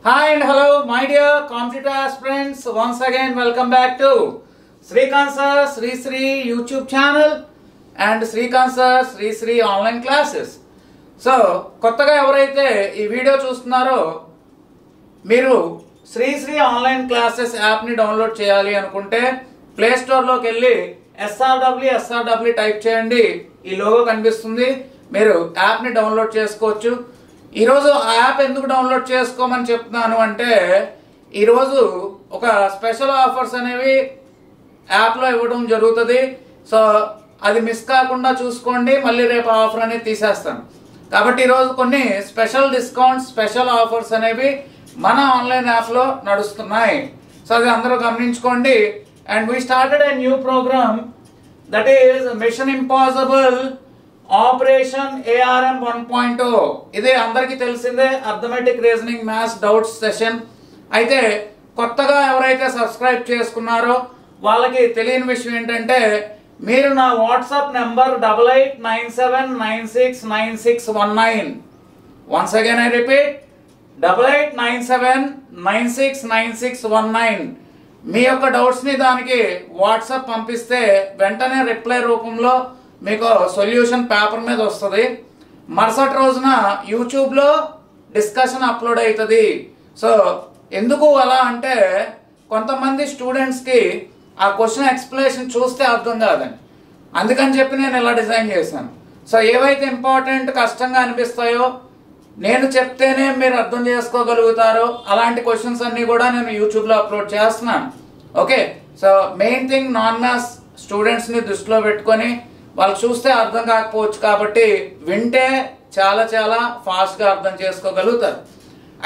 Hi and hello, my dear computer aspirants. Once again, welcome back to Srikanth Sir Sri Sri YouTube channel and Srikanth Sir Sri Sri online classes. So, కొత్తగా ఎవరైతే ఈ video చూస్తున్నారో మీరు Shri Shri online classes యాప్ని download చేయాలి అనుకుంటే play స్టోర్లోకి వెళ్ళి SRW type చేయండి. ఈ లోగో కనిపిస్తుంది. మీరు యాప్ని డౌన్లోడ్ చేసుకోవచ్చు. ఈరోజు ఆ యాప్ ఎందుకు డౌన్లోడ్ చేసుకోమని చెప్తున్నాను అంటే ఈరోజు ఒక స్పెషల్ ఆఫర్స్ అనేవి యాప్లో ఇవ్వడం జరుగుతుంది. సో అది మిస్ కాకుండా చూసుకోండి. మళ్ళీ రేపు ఆఫర్ అనేది తీసేస్తాను. కాబట్టి ఈరోజు కొన్ని స్పెషల్ డిస్కౌంట్స్ స్పెషల్ ఆఫర్స్ అనేవి మన ఆన్లైన్ యాప్లో నడుస్తున్నాయి. సో అది అందరూ గమనించుకోండి. And we started a new program that is mission impossible operation ARM 1.0. ఇది అందరికీ తెలిసిందే, arithmetic reasoning maths doubts session. అయితే కొత్తగా ఎవరైతే సబ్స్క్రైబ్ చేసుకున్నారో వాళ్ళకి తెలియని విషయం ఏంటంటే మీరు నా WhatsApp number 8897969619. Once again I repeat 8897969619. మీ యొక్క డౌట్స్ని దానికి వాట్సాప్ పంపిస్తే వెంటనే రిప్లై రూపంలో మీకు సొల్యూషన్ పేపర్ మీద వస్తుంది. మరుసటి రోజున యూట్యూబ్లో డిస్కషన్ అప్లోడ్ అవుతుంది. సో ఎందుకు అలా అంటే కొంతమంది స్టూడెంట్స్కి ఆ క్వశ్చన్ ఎక్స్ప్లెనేషన్ చూస్తే అర్థం కాదండి. అందుకని చెప్పి నేను ఇలా డిజైన్ చేశాను. సో ఏవైతే ఇంపార్టెంట్ కష్టంగా అనిపిస్తాయో నేను చెప్తేనే మీరు అర్థం చేసుకోగలుగుతారో అలాంటి క్వశ్చన్స్ అన్నీ కూడా నేను యూట్యూబ్లో అప్లోడ్ చేస్తున్నాను. Okay, so main thing non maths స్టూడెంట్స్ని దృష్టిలో పెట్టుకొని వాళ్ళు చూస్తే అర్థం కాకపోవచ్చు కాబట్టి వింటే చాలా చాలా ఫాస్ట్గా అర్థం చేసుకోగలుగుతారు.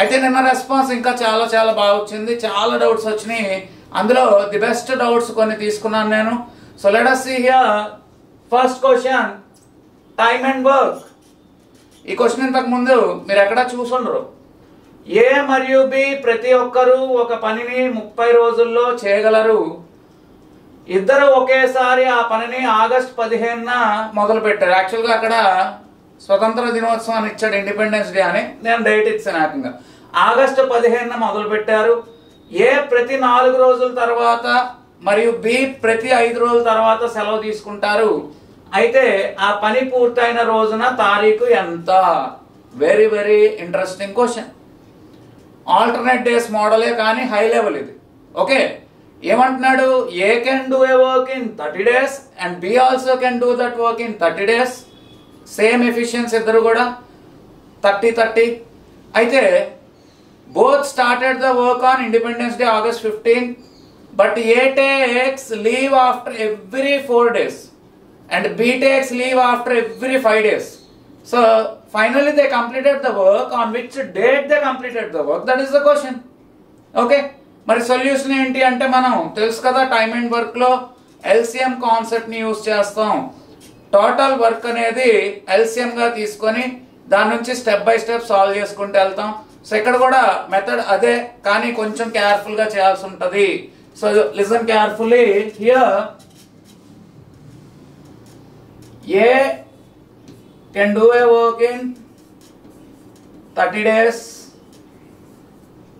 అయితే నిన్న రెస్పాన్స్ ఇంకా చాలా చాలా బాగా వచ్చింది. చాలా డౌట్స్ వచ్చినాయి. అందులో ది బెస్ట్ డౌట్స్ కొన్ని తీసుకున్నాను నేను. So let us see here first question, time and work. ఈ క్వశ్చన్ ఇంతకు ముందు మీరు ఎక్కడా చూసుండరు. ఏ మరియు బి ప్రతి ఒక్కరూ ఒక పనిని 30 రోజుల్లో చేయగలరు. ఇద్దరు ఒకేసారి ఆ పనిని ఆగస్టు 15న మొదలు పెట్టారు. యాక్చువల్గా అక్కడ స్వతంత్ర దినోత్సవం అని ఇచ్చాడు, ఇండిపెండెన్స్ డే అని. నేను డేట్ ఇచ్చాను ఏకంగా. ఆగస్టు 15న మొదలు పెట్టారు. ఏ ప్రతి 4 రోజుల తర్వాత మరియు బి ప్రతి 5 రోజుల తర్వాత సెలవు తీసుకుంటారు. అయితే ఆ పని పూర్తయిన రోజున తారీఖు ఎంత? Very very interesting question. Alternate days మోడలే కానీ హై లెవెల్ ఇది. ఓకే, ఏమంటున్నాడు? A can do a work in 30 days and B also can do that work in 30 days. Same efficiency ఇద్దరు కూడా 30-30. అయితే both started the work on Independence Day August 15, but A takes leave after every 4 days and B takes leave after every 5 days. So finally they completed the work. On which date they completed the work? That is the question. Okay, మరి solution ఏంటి అంటే మనం తెలుసు కదా, time and వర్క్లో LCM కాన్సెప్ట్ని use చేస్తాం. Total work అనేది LCMగా తీసుకొని దాని నుంచి స్టెప్ బై స్టెప్ సాల్వ్ చేసుకుంటూ వెళ్తాం. సో ఇక్కడ కూడా మెథడ్ అదే, కానీ కొంచెం కేర్ఫుల్గా చేయాల్సి ఉంటుంది. So listen carefully here. A can do a work in 30 days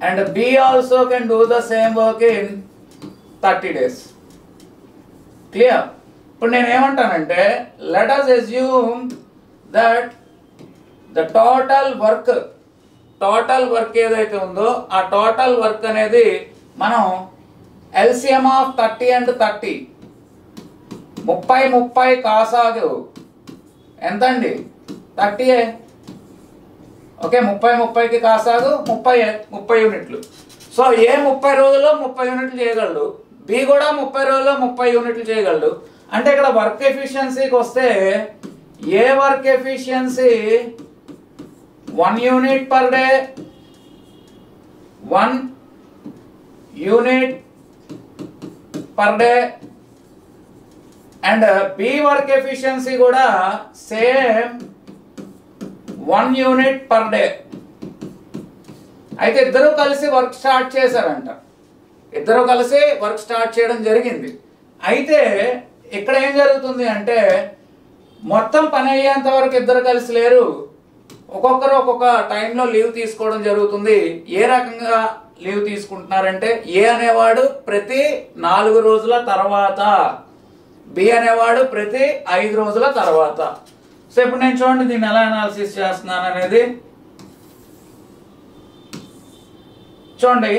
and B also can do the same work in 30 days. Clear? ఇప్పుడు నేను ఏమంటానంటే let us assume that the total work ఏదైతే ఉందో ఆ టోటల్ వర్క్ అనేది మనం LCM of 30 and 30 30 కాసాగు ఎంతండి? 30. Okay, 30కి కాసాగు 30 యూనిట్లు. సో ఏ 30 రోజుల్లో 30 యూనిట్లు చేయగలడు, బి కూడా 30 రోజుల్లో 30 యూనిట్లు చేయగలడు. అంటే ఇక్కడ వర్క్ ఎఫిషియన్సీకి వస్తే A work efficiency 1 unit per day, 1 unit per day. And B work efficiency కూడా సేమ్ 1 యూనిట్ పర్ డే. అయితే ఇద్దరు కలిసి వర్క్ స్టార్ట్ చేశారంట. ఇద్దరు కలిసి వర్క్ స్టార్ట్ చేయడం జరిగింది. అయితే ఇక్కడ ఏం జరుగుతుంది అంటే మొత్తం పని అయ్యేంత వరకు ఇద్దరు కలిసి లేరు. ఒక్కొక్కరు ఒక్కొక్క టైంలో లీవ్ తీసుకోవడం జరుగుతుంది. ఏ రకంగా లీవ్ తీసుకుంటున్నారంటే ఏ అనేవాడు ప్రతి 4 రోజుల తర్వాత, బి అనేవాడు ప్రతి 5 రోజుల తర్వాత. సో ఇప్పుడు నేను చూడండి దీన్ని ఎలా అనాలిసిస్ చేస్తున్నాను అనేది. చూడండి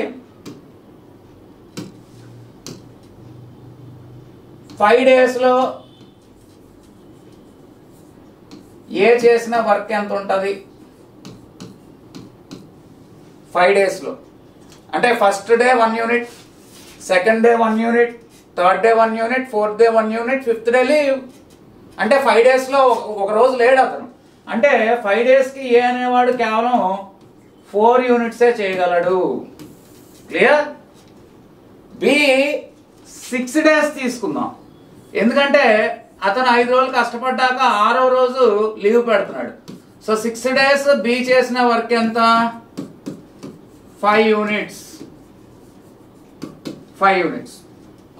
5 డేస్లో ఏ చేసిన వర్క్ ఎంత ఉంటుంది 5 డేస్లో అంటే first day 1 unit, second day 1 unit, third day 1 unit, fourth day 1 unit, fifth day leave. అంటే 5 డేస్లో ఒక రోజు లేడు అతను. అంటే 5 డేస్కి ఏ అనేవాడు కేవలం 4 యూనిట్సే చేయగలడు. క్లియర్? బి 6 డేస్ తీసుకుందాం, ఎందుకంటే అతను 5 రోజులు కష్టపడ్డాక 6వ రోజు లీవ్ పెడుతున్నాడు. సో 6 డేస్ బి చేసిన వర్క్ ఎంత? 5 యూనిట్స్. 5 యూనిట్స్.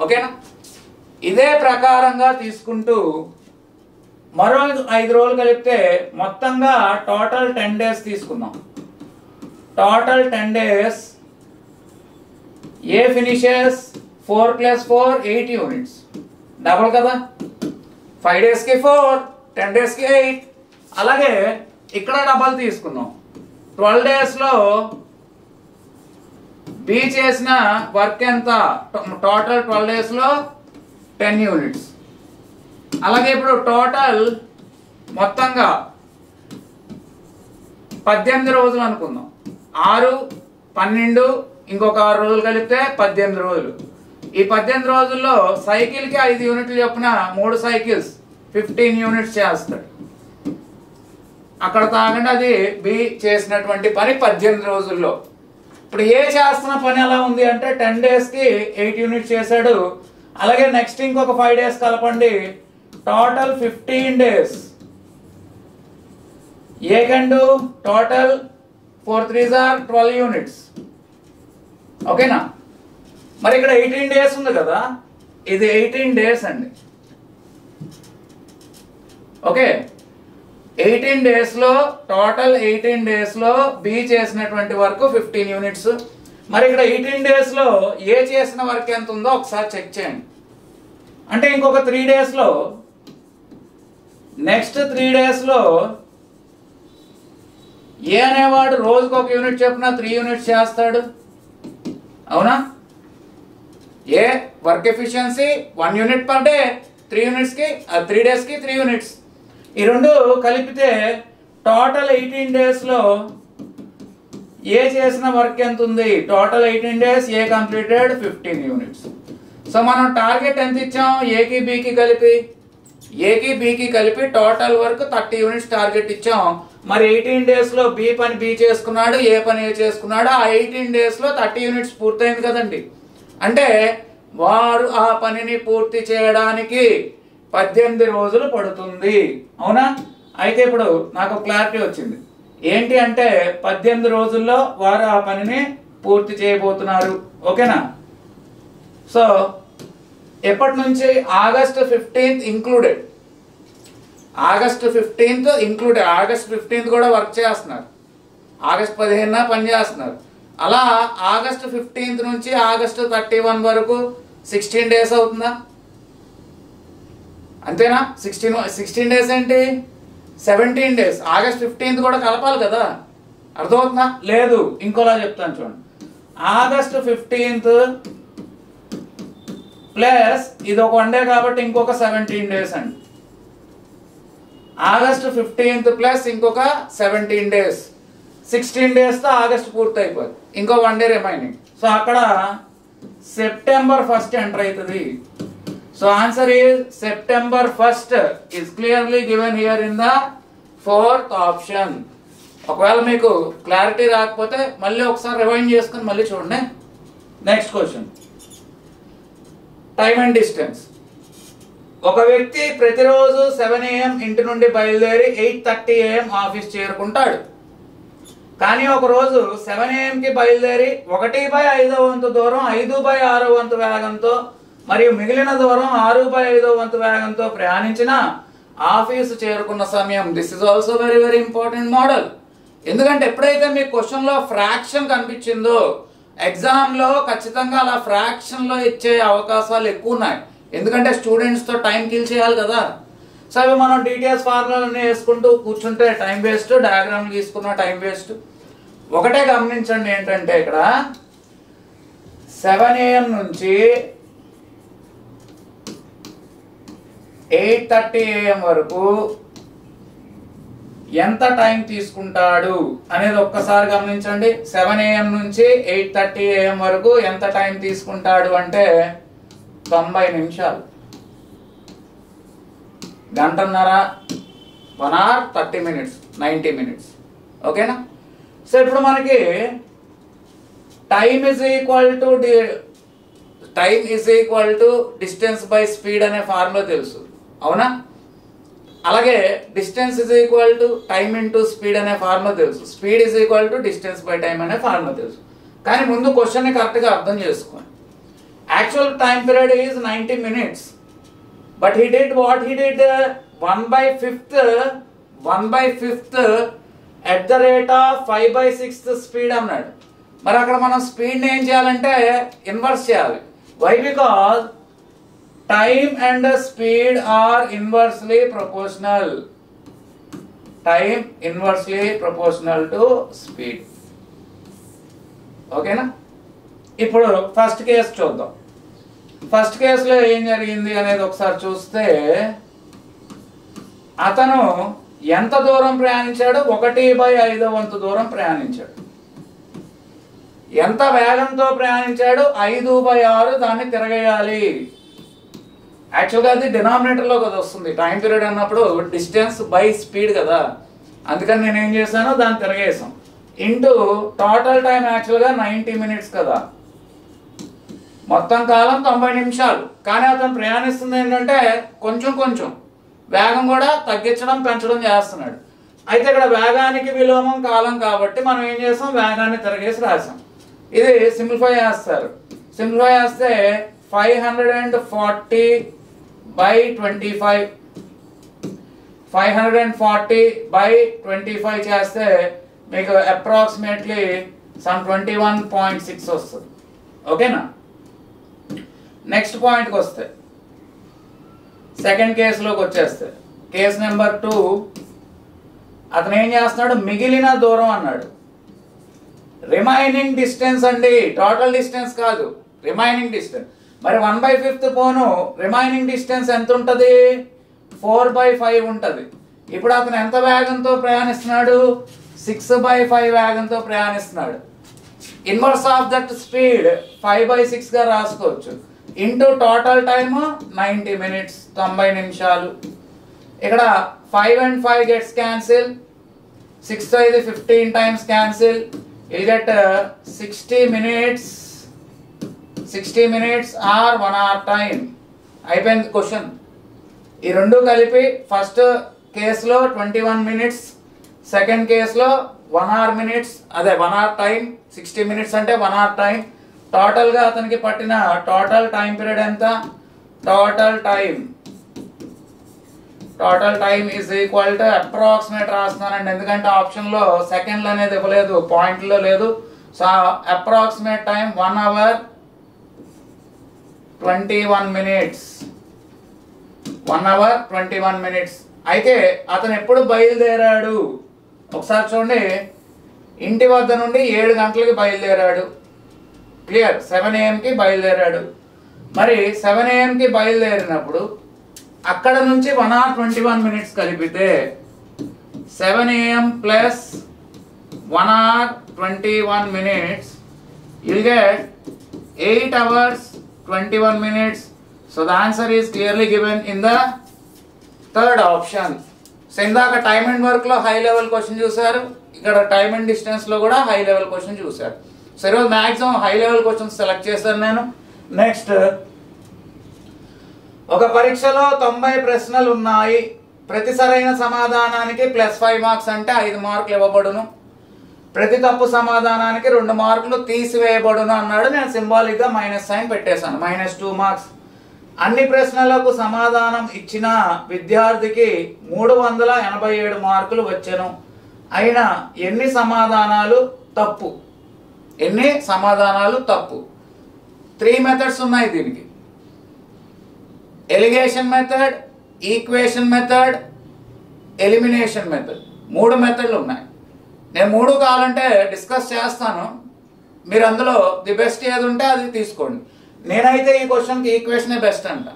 ఓకేనా? ఇదే ప్రకారంగా తీసుకుంటూ మరో 5 రోజులు కలిపితే మొత్తంగా టోటల్ 10 డేస్ తీసుకుందాం. టోటల్ 10 డేస్ ఏ ఫినిషెస్ 4 + 4 8 యూనిట్స్. డబుల్ కదా, 5 డేస్కి 4, 10 డేస్కి 8. అలాగే ఇక్కడ డబల్ తీసుకుందాం. 12 డేస్లో బి చేసిన వర్క్ ఎంత? టోటల్ 12 డేస్లో 10 యూనిట్స్. అలాగే ఇప్పుడు టోటల్ మొత్తంగా 18 రోజులు అనుకుందాం. 6, 12 ఇంకొక 6 రోజులు కలిపితే 18 రోజులు. ఈ 18 రోజుల్లో సైకిల్కి 5 యూనిట్లు చొప్పున 3 సైకిల్స్ 15 యూనిట్స్ చేస్తాడు. అక్కడ తాగండి, అది బి చేసినటువంటి పని 18 రోజుల్లో. ఇప్పుడు ఏ చేస్తున్న పని ఎలా ఉంది అంటే 10 డేస్కి 8 యూనిట్స్ చేశాడు. అలాగే నెక్స్ట్ ఇంకొక 5 డేస్ కలపండి, total 15 days. A can do total 4 3s are 12 units. ఓకేనా? మరి ఇక్కడ 18 డేస్ ఉంది కదా, ఇది 18 డేస్ అండి. ఓకే, 18 డేస్లో టోటల్ 18 డేస్లో బి చేసినటువంటి వర్క్ 15 యూనిట్స్. మరి ఇక్కడ 18 డేస్లో ఏ చేసిన వర్క్ ఎంత ఉందో ఒకసారి చెక్ చేయండి. అంటే ఇంకొక 3 డేస్లో, నెక్స్ట్ 3 డేస్లో ఏ అనేవాడు రోజుకు 1 యూనిట్ చొప్పున 3 యూనిట్స్ చేస్తాడు. అవునా? A work efficiency 1 unit per day, 3 యూనిట్స్కి 3 డేస్కి 3 యూనిట్స్. ఈ రెండు కలిపితే టోటల్ 18 డేస్లో ఏ చేసిన వర్క్ ఎంత ఉంది? టోటల్ 18 డేస్ ఏ కంప్లీటెడ్ 15 యూనిట్స్. సో మనం టార్గెట్ ఎంత ఇచ్చాం? ఏకి బికి కలిపి, ఏకి బికి కలిపి టోటల్ వర్క్ 30 యూనిట్స్ టార్గెట్ ఇచ్చాం. మరి 18 డేస్లో బి పని బి చేసుకున్నాడు, ఏ పని ఏ చేసుకున్నాడు. ఆ 18 డేస్లో 30 యూనిట్స్ పూర్తయింది కదండి. అంటే వారు ఆ పనిని పూర్తి చేయడానికి 18 రోజులు పడుతుంది. అవునా? అయితే ఇప్పుడు నాకు క్లారిటీ వచ్చింది. ఏంటి అంటే 18 రోజుల్లో వారు ఆ పనిని పూర్తి చేయబోతున్నారు. ఓకేనా? సో ఎప్పటి నుంచి? August 15th included. August 15th included. August 15th కూడా వర్క్ చేస్తున్నారు. ఆగస్ట్ 15న పని చేస్తున్నారు. అలా ఆగస్ట్ 15th నుంచి ఆగస్ట్ 31 వరకు 16 డేస్ అవుతుందా? అంతేనా? 16 డేస్ ఏంటి? 17 డేస్. ఆగస్ట్ 15th కూడా కలపాలి కదా. అర్థమవుతుందా? లేదు, ఇంకోలా చెప్తాను చూడండి. ఆగస్ట్ 15th ప్లస్ ఇది ఒక 1 డే కాబట్టి ఇంకొక 17 డేస్ అండి. ఆగస్ట్ 15th ప్లస్ ఇంకొక 17 డేస్, 16 డేస్తో ఆగస్ట్ పూర్తి అయిపోతుంది. ఇంకో 1 డే రిమైనింగ్. సో అక్కడ సెప్టెంబర్ 1st ఎంటర్ అవుతుంది. So answer is September 1st is clearly given here in the 4th option. ఒకవేళ మీకు క్లారిటీ రాకపోతే మళ్ళీ ఒకసారి రివైండ్ చేసుకుని మళ్ళీ చూడండి. Next question, time and distance. ఒక వ్యక్తి ప్రతిరోజు 7 AM ఇంటి నుండి బయలుదేరి 8:30 AM ఆఫీస్ చేరుకుంటాడు. కానీ ఒక రోజు 7 AM బయలుదేరి 1/5వ వంతు దూరం 5/6వ వంతు వేగంతో మరియు మిగిలిన దూరం 6/5వ వంతు వేగంతో ప్రయాణించిన ఆఫీసు చేరుకున్న సమయం. This is also very very important model. ఎందుకంటే ఎప్పుడైతే మీ క్వశ్చన్లో ఫ్రాక్షన్ కనిపించిందో ఎగ్జామ్లో ఖచ్చితంగా అలా ఫ్రాక్షన్లో ఇచ్చే అవకాశాలు ఎక్కువ ఉన్నాయి. ఎందుకంటే స్టూడెంట్స్తో టైం కిల్ చేయాలి కదా. సో అవి మనం డీటెయిల్స్ ఫార్ములాలన్నీ వేసుకుంటూ కూర్చుంటే టైం వేస్ట్, డయాగ్రామ్ తీసుకున్న టైం వేస్ట్. ఒకటే గమనించండి ఏంటంటే ఇక్కడ 7 AM నుంచి 8:30 AM వరకు ఎంత టైం తీసుకుంటాడు అనేది ఒక్కసారి గమనించండి. 7 AM నుంచి 8:30 AM వరకు ఎంత టైం తీసుకుంటాడు అంటే 90 నిమిషాలు. గంటన్నర, 1 hour 30 minutes, 90 minutes. ఓకేనా? సో ఇప్పుడు మనకి time is equal to distance by speed అనే ఫార్ములా తెలుసు, అవునా? అలాగే distance is equal to time into speed అనే ఫార్ములా తెలుసు. Speed is equal to distance by time అనే ఫార్ములా తెలుసు. కానీ ముందు క్వశ్చన్ని కరెక్ట్గా అర్థం చేసుకోండి. Actual time period is 90 minutes. But he did what? He did 1/5 at the rate of 5/6 speed అన్నాడు. మరి అక్కడ మనం స్పీడ్ని ఏం చేయాలంటే ఇన్వర్స్ చేయాలి. Why? Because time and speed are inversely proportional. Time inversely proportional to speed. ఓకేనా? ఇప్పుడు ఫస్ట్ కేసు చూద్దాం. ఫస్ట్ కేసులో ఏం జరిగింది అనేది ఒకసారి చూస్తే అతను ఎంత దూరం ప్రయాణించాడు? 1/5 వంతు దూరం ప్రయాణించాడు. ఎంత వేగంతో ప్రయాణించాడు? 5/6 దాన్ని తిరగేయాలి. యాక్చువల్గా అది డినామినేటర్లో కదా వస్తుంది. టైం పీరియడ్ అన్నప్పుడు డిస్టెన్స్ బై స్పీడ్ కదా, అందుకని నేను ఏం చేశాను, దాన్ని తిరగేసాం. ఇంటూ టోటల్ టైం యాక్చువల్గా 90 minutes కదా, మొత్తం కాలం 90 నిమిషాలు. కానీ అతను ప్రయాణిస్తుంది ఏంటంటే కొంచెం వేగం కూడా తగ్గించడం పెంచడం చేస్తున్నాడు. అయితే ఇక్కడ వేగానికి విలోమం కాలం కాబట్టి మనం ఏం చేస్తాం, వేగాన్ని తిరగేసి రాసాం. ఇది సింప్లిఫై చేస్తారు. సింప్లిఫై చేస్తే 540/25 540/25 చేస్తే మీకు అప్రాక్సిమేట్లీ సమ్ 21.6 వస్తుంది. ఓకేనా? నెక్స్ట్ పాయింట్కి వస్తే సెకండ్ కేసులోకి వచ్చేస్తే కేసు నెంబర్ 2 అతను ఏం చేస్తున్నాడు, మిగిలిన దూరం అన్నాడు. రిమైనింగ్ డిస్టెన్స్ అండి, టోటల్ డిస్టెన్స్ కాదు, రిమైనింగ్ డిస్టెన్స్. మరి 1/5 పోను రిమైనింగ్ డిస్టెన్స్ ఎంత ఉంటుంది? 4/5 ఉంటుంది. ఇప్పుడు అతను ఎంత వేగంతో ప్రయాణిస్తున్నాడు? 6/5 వేగంతో ప్రయాణిస్తున్నాడు. ఇన్వర్స్ ఆఫ్ దట్ స్పీడ్ 5/6 గా రాసుకోవచ్చు. ఇంటూ టోటల్ టైమ్ 90 minutes, 90 నిమిషాలు. ఇక్కడ 5 and 5 gets cancel. 6 తో ఇది 15 times cancel. You get 60 minutes or 1 hour time. అయిపోయింది క్వశ్చన్. ఈ రెండు కలిపి ఫస్ట్ కేసులో 21 minutes, సెకండ్ కేసులో 1 hour minutes, అదే 1 hour time. 60 minutes అంటే 1 hour time. టోటల్గా అతనికి పట్టిన టోటల్ టైం పీరియడ్ ఎంత? Total time is equal to approximate రాస్తున్నానండి, ఎందుకంటే ఆప్షన్లో సెకండ్లు అనేది ఇవ్వలేదు, పాయింట్లో లేదు. So approximate time 1 hour 21 minutes. 1 hour 21 minutes. అయితే అతను ఎప్పుడు బయలుదేరాడు ఒకసారి చూడండి. ఇంటి వద్ద నుండి 7 గంటలకి బయలుదేరాడు. క్లియర్? 7 AM బయలుదేరాడు. మరి 7 AM బయలుదేరినప్పుడు అక్కడ నుంచి 1 hour 21 minutes కలిపితే 7 AM plus 1 hour 21 minutes you'll get 8 hours 21 minutes. So the answer is clearly given in the third option. So ఇందాక టైమ్ అండ్ వర్క్లో హై లెవెల్ క్వశ్చన్ చూసారు, ఇక్కడ టైమ్ అండ్ డిస్టెన్స్లో కూడా హై లెవెల్ క్వశ్చన్ చూసారు. So ఈరోజు maximum high level questions select చేశాను నేను. నెక్స్ట్, ఒక పరీక్షలో 90 ప్రశ్నలు ఉన్నాయి. ప్రతి సరైన సమాధానానికి +5 మార్క్స్ అంటే 5 మార్కులు ఇవ్వబడును. ప్రతి తప్పు సమాధానానికి 2 మార్కులు తీసివేయబడును అన్నాడు. నేను సింబాలిక్గా మైనస్ సైన్ పెట్టేశాను, -2 మార్క్స్. అన్ని ప్రశ్నలకు సమాధానం ఇచ్చిన విద్యార్థికి 387 మార్కులు వచ్చెను. అయినా ఎన్ని సమాధానాలు తప్పు, ఎన్ని సమాధానాలు తప్పు. 3 మెథడ్స్ ఉన్నాయి దీనికి. Allegation method, equation method, elimination method. 3 మెథడ్లు ఉన్నాయి. నేను 3 కావాలంటే డిస్కస్ చేస్తాను. మీరు అందులో ది బెస్ట్ ఏది ఉంటే అది తీసుకోండి. నేనైతే ఈ క్వశ్చన్కి ఈక్వేషనే బెస్ట్ అంట.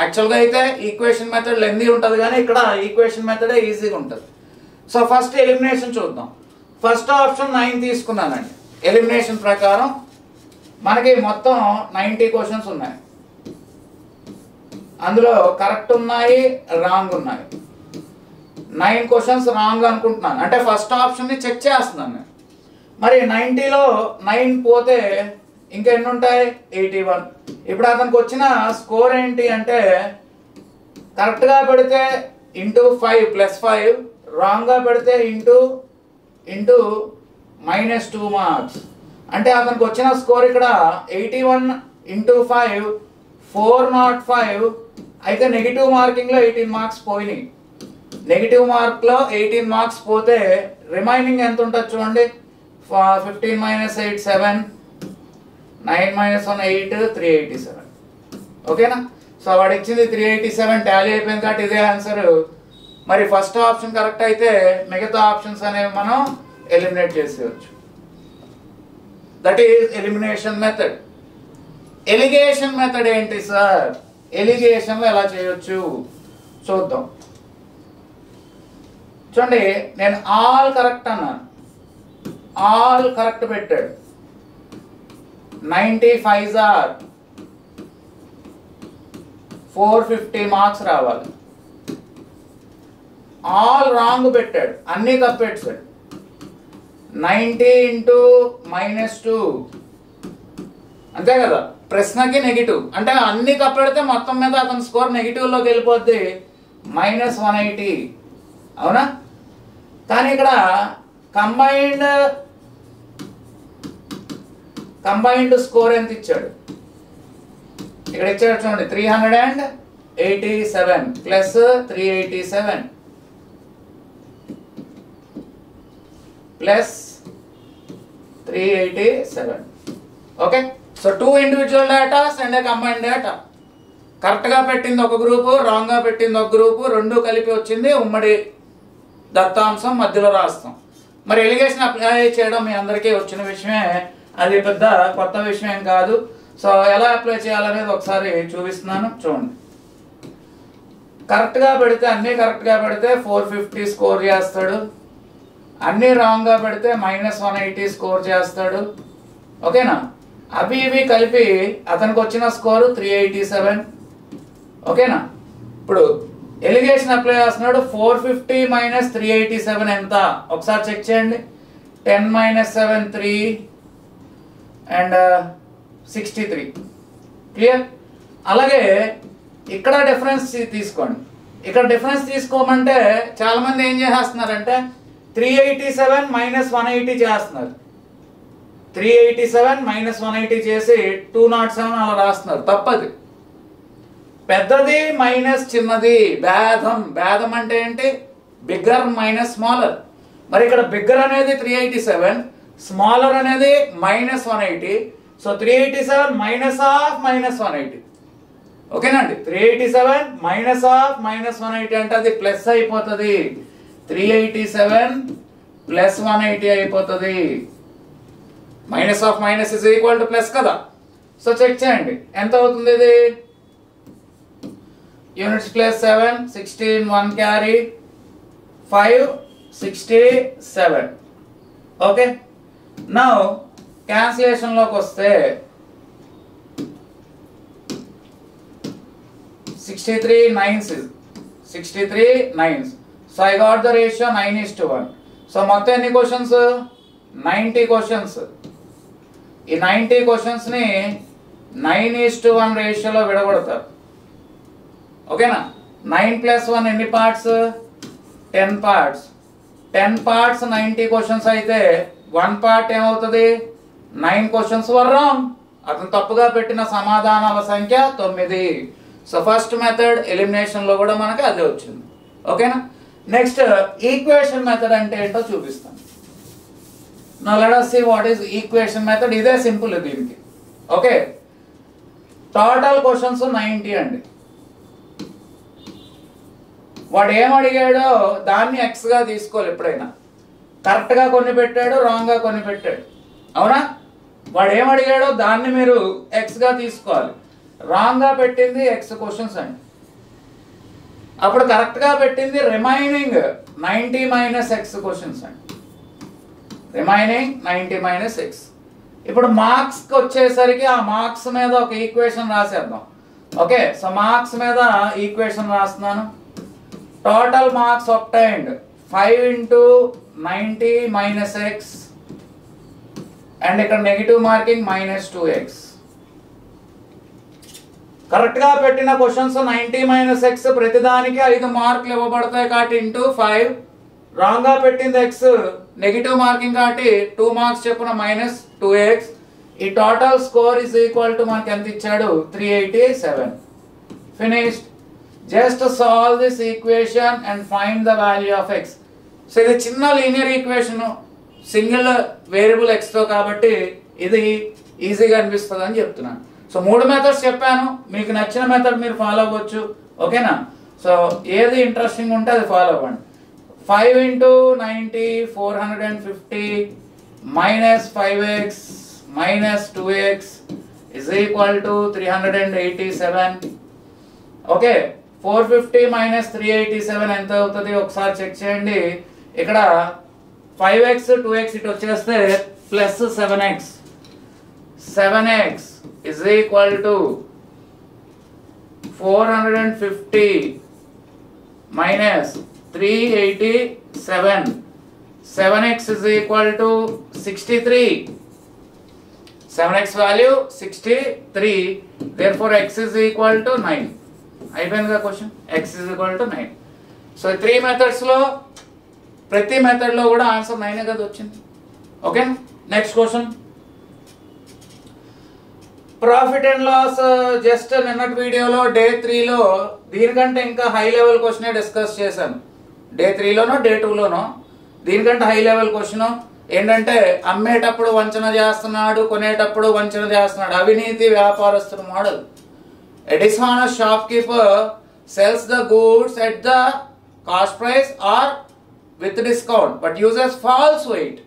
యాక్చువల్గా అయితే ఈక్వేషన్ మెథడ్ లెందీ ఉంటుంది, కానీ ఇక్కడ ఈక్వేషన్ మెథడే ఈజీగా ఉంటుంది. సో ఫస్ట్ ఎలిమినేషన్ చూద్దాం. ఫస్ట్ ఆప్షన్ 9 తీసుకున్నానండి. ఎలిమినేషన్ ప్రకారం మనకి మొత్తం 90 క్వశ్చన్స్ ఉన్నాయి. అందులో కరెక్ట్ ఉన్నాయి, రాంగ్ ఉన్నాయి. 9 క్వశ్చన్స్ రాంగ్ అనుకుంటున్నాను, అంటే ఫస్ట్ ఆప్షన్ని చెక్ చేస్తున్నాను నేను. మరి 90లో 9 పోతే ఇంకెన్ని ఉంటాయి? 81. ఇప్పుడు అతనికి వచ్చిన స్కోర్ ఏంటి అంటే కరెక్ట్గా పెడితే ×5 +5, రాంగ్గా పెడితే ఇంటూ -2 మార్క్స్. అంటే అతనికి వచ్చిన స్కోర్ ఇక్కడ 81 × 5 405. అయితే నెగిటివ్ మార్కింగ్లో 18 మార్క్స్ పోయినాయి. నెగిటివ్ మార్క్లో 18 మార్క్స్ పోతే రిమైనింగ్ ఎంత ఉంటుంది చూడండి. 15 - 8 7, 9 - 1 8, 387. ఓకేనా? సో వాడు ఇచ్చింది 387, టాలీ అయిపోయింది కాబట్టి ఇదే ఆన్సర్. మరి ఫస్ట్ ఆప్షన్ కరెక్ట్ అయితే మిగతా ఆప్షన్స్ అనేవి మనం ఎలిమినేట్ చేసేయచ్చు. That is elimination method. Allegation method ఏంటి సార్? ఎలిగేషన్లో ఎలా చేయొచ్చు చూద్దాం. చూడండి, నేను ఆల్ కరెక్ట్ అన్నాను. ఆల్ కరెక్ట్ పెట్టాడు. 95 ఆర్ 450 మార్క్స్ రావాలి. ఆల్ రాంగ్ పెట్టాడు, అన్ని తప్పెట్టాడు. 90 × -2 అంతే కదా. ప్రశ్నకి నెగిటివ్ అంటే అన్ని కప్పెడితే మొత్తం మీద అతని స్కోర్ నెగిటివ్లోకి వెళ్ళిపోద్ది, -180. అవునా? కానీ ఇక్కడ కంబైన్డ్ స్కోర్ ఎంత ఇచ్చాడు? ఇక్కడ ఇచ్చాడు చూడండి, 387 + 387 + 387. Okay, so 2 individual datas and combined data. కరెక్ట్గా పెట్టింది ఒక గ్రూపు, రాంగ్గా పెట్టింది ఒక గ్రూపు, రెండు కలిపి వచ్చింది ఉమ్మడి దత్తాంశం, మధ్యలో రాస్తాం. మరి ఎలిగేషన్ అప్లై చేయడం మీ అందరికీ వచ్చిన విషయమే, అది పెద్ద కొత్త విషయం కాదు. సో ఎలా అప్లై చేయాలనేది ఒకసారి చూపిస్తున్నాను చూడండి. కరెక్ట్గా పెడితే, అన్నీ కరెక్ట్గా పెడితే 450 స్కోర్ చేస్తాడు. అన్నీ రాంగ్గా పెడితే -180 స్కోర్ చేస్తాడు. ఓకేనా? అవి ఇవి కలిపి అతనికి వచ్చిన స్కోరు 387. ఓకేనా? ఇప్పుడు ఎలిగేషన్ అప్లై చేస్తున్నాడు. 450 - 387 ఎంత? ఒకసారి చెక్ చేయండి. 10 - 7 3 అండ్ 63. క్లియర్? అలాగే ఇక్కడ డిఫరెన్స్ తీసుకోండి. ఇక్కడ డిఫరెన్స్ తీసుకోమంటే చాలా మంది ఏం చేస్తున్నారంటే 387 - 180 చేస్తున్నారు. 387 - 180 చేసి 207 అలా రాస్తున్నారు. తప్పది. పెద్దది మైనస్ చిన్నది భేదం. భేదం అంటే ఏంటి? Bigger minus smaller. మరి ఇక్కడ బిగ్గర్ అనేది 387, స్మాలర్ అనేది -180. సో 387 -180. ఓకేనండి? 387 -180 అంటే అది ప్లస్ అయిపోతుంది. 387 + 180 అయిపోతుంది. -(−) కదా. సో చెక్ చేయండి ఎంత అవుతుంది ఇది. Units plus 7 16 1 carry 5 67. Okay, now cancellation లోకి వస్తే 63 9s. So I got the ratio 9:1. So మొత్తం ఎన్ని క్వశ్చన్స్? 90 క్వశ్చన్స్. ఈ 90 క్వశ్చన్స్ ని 9:1 రేషియోలో విడగొడతారు. ఓకేనా? 9 + 1 ఎన్ని పార్ట్స్? 10 పార్ట్స్. 10 పార్ట్స్ 90 క్వశ్చన్స్ అయితే 1 పార్ట్ ఏమవుతుంది? 9 క్వశ్చన్స్ వర్ రాంగ్. అతను తప్పుగా పెట్టిన సమాధానాల సంఖ్య 9. సో ఫస్ట్ మెథడ్ ఎలిమినేషన్ లో కూడా మనకి అదే వచ్చింది. ఓకేనా? నెక్స్ట్ ఈక్వేషన్ మెథడ్ అంటే ఏంటో చూపిస్తాను. Now let us see what is equation method. ఇదే సింపుల్ దీనికి. ఓకే, టోటల్ క్వశ్చన్స్ 90 అండి. వాడు ఏం అడిగాడో దాన్ని ఎక్స్గా తీసుకోవాలి. ఎప్పుడైనా కరెక్ట్గా కొన్ని పెట్టాడు, రాంగ్గా కొన్ని పెట్టాడు, అవునా? వాడు ఏం అడిగాడో దాన్ని మీరు ఎక్స్గా తీసుకోవాలి. రాంగ్గా పెట్టింది ఎక్స్ క్వశ్చన్స్ అండి. అప్పుడు కరెక్ట్గా పెట్టింది రిమైనింగ్ 90 మైనస్ ఎక్స్ క్వశ్చన్స్ అండి. Remaining 90 minus X. ఇప్పుడు మార్క్స్కి వచ్చేసరికి ఆ మార్క్స్ మీద ఒక ఈక్వేషన్ రాసేద్దాం. ఓకే, సో మార్క్స్ మీద ఈక్వేషన్ రాస్తున్నాను. Total marks obtained 5 into 90 minus x and ఇక్కడ నెగిటివ్ మార్కింగ్ -2x. కరెక్ట్గా పెట్టిన క్వశ్చన్స్ 90 మైనస్ ఎక్స్, ప్రతిదానికి 5 మార్కులు ఇవ్వబడతాయి కాబట్టి ఇంటూ 5. రాంగ్గా పెట్టింది ఎక్స్, నెగిటివ్ మార్కింగ్ కాబట్టి 2 మార్క్స్ చెప్పున -2x. ఈ total score is equal to మనకి ఎంత ఇచ్చాడు? 387. Finished. Just solve this equation and find the value of X. So ఇది చిన్న లీనియర్ ఈక్వేషన్, సింగిల్ వేరియబుల్ ఎక్స్తో కాబట్టి ఇది ఈజీగా అనిపిస్తుంది అని చెప్తున్నాను. సో 3 మెథడ్స్ చెప్పాను, మీకు నచ్చిన మెథడ్ మీరు ఫాలో అవ్వచ్చు. ఓకేనా? సో ఏది ఇంట్రెస్టింగ్ ఉంటే అది ఫాలో అవ్వండి. 5 into 90 450 minus 5x minus 2x is equal to 387. Okay, 450 minus 387 ఎంత అవుతుంది ఒకసారి చెక్ చేయండి. ఇక్కడ 5x 2x ఇటు వచ్చేస్తే plus 7x. 7x is equal to 450 minus 387. 7x is equal to 63. 7x value 63. Therefore x is equal to 9. అయిపోయిందిగా question. x is equal to 9. So 3 మెథడ్స్లో ప్రతి మెథడ్లో కూడా ఆన్సర్ 9 కదా వచ్చింది. Okay, next question. Profit and loss just నిన్నటి వీడియోలో day 3లో దీనికంటే ఇంకా హై లెవెల్ క్వశ్చనే డిస్కస్ చేశాను. డే 3లోనో డే 2లోనో దీనికంటే హై లెవెల్ క్వశ్చన్ ఏంటంటే అమ్మేటప్పుడు వంచన చేస్తున్నాడు, కొనేటప్పుడు వంచన చేస్తున్నాడు. అవినీతి వ్యాపారస్తుడు model. A dishonest shopkeeper sells the goods at the cost price or with discount but uses false weight.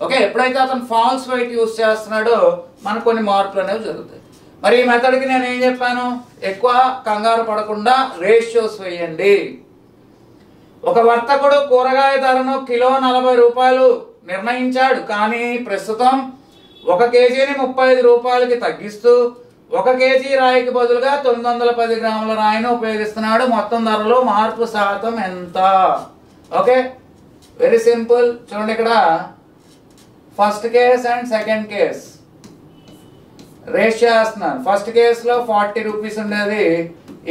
Okay, ఎప్పుడైతే అతను ఫాల్స్ వెయిట్ యూజ్ చేస్తున్నాడో మనకు కొన్ని మార్పులు అనేవి జరుగుతాయి. మరి ఈ మెథడ్కి నేను ఏం చెప్పాను? ఎక్కువ కంగారు పడకుండా రేషియోస్ వేయండి. ఒక వర్తకుడు కూరగాయ ధరను కిలో 40 రూపాయలు నిర్ణయించాడు, కానీ ప్రస్తుతం 1 కేజీని 35 రూపాయలకి తగ్గిస్తూ 1 కేజీ రాయికి బదులుగా 910 గ్రాముల రాయిని ఉపయోగిస్తున్నాడు. మొత్తం ధరలో మార్పు శాతం ఎంత? Okay, very simple. చూడండి, ఇక్కడ first case and second case ratio వేస్తున్నాను. ఫస్ట్ కేసులో 40 రూపీస్ ఉండేది,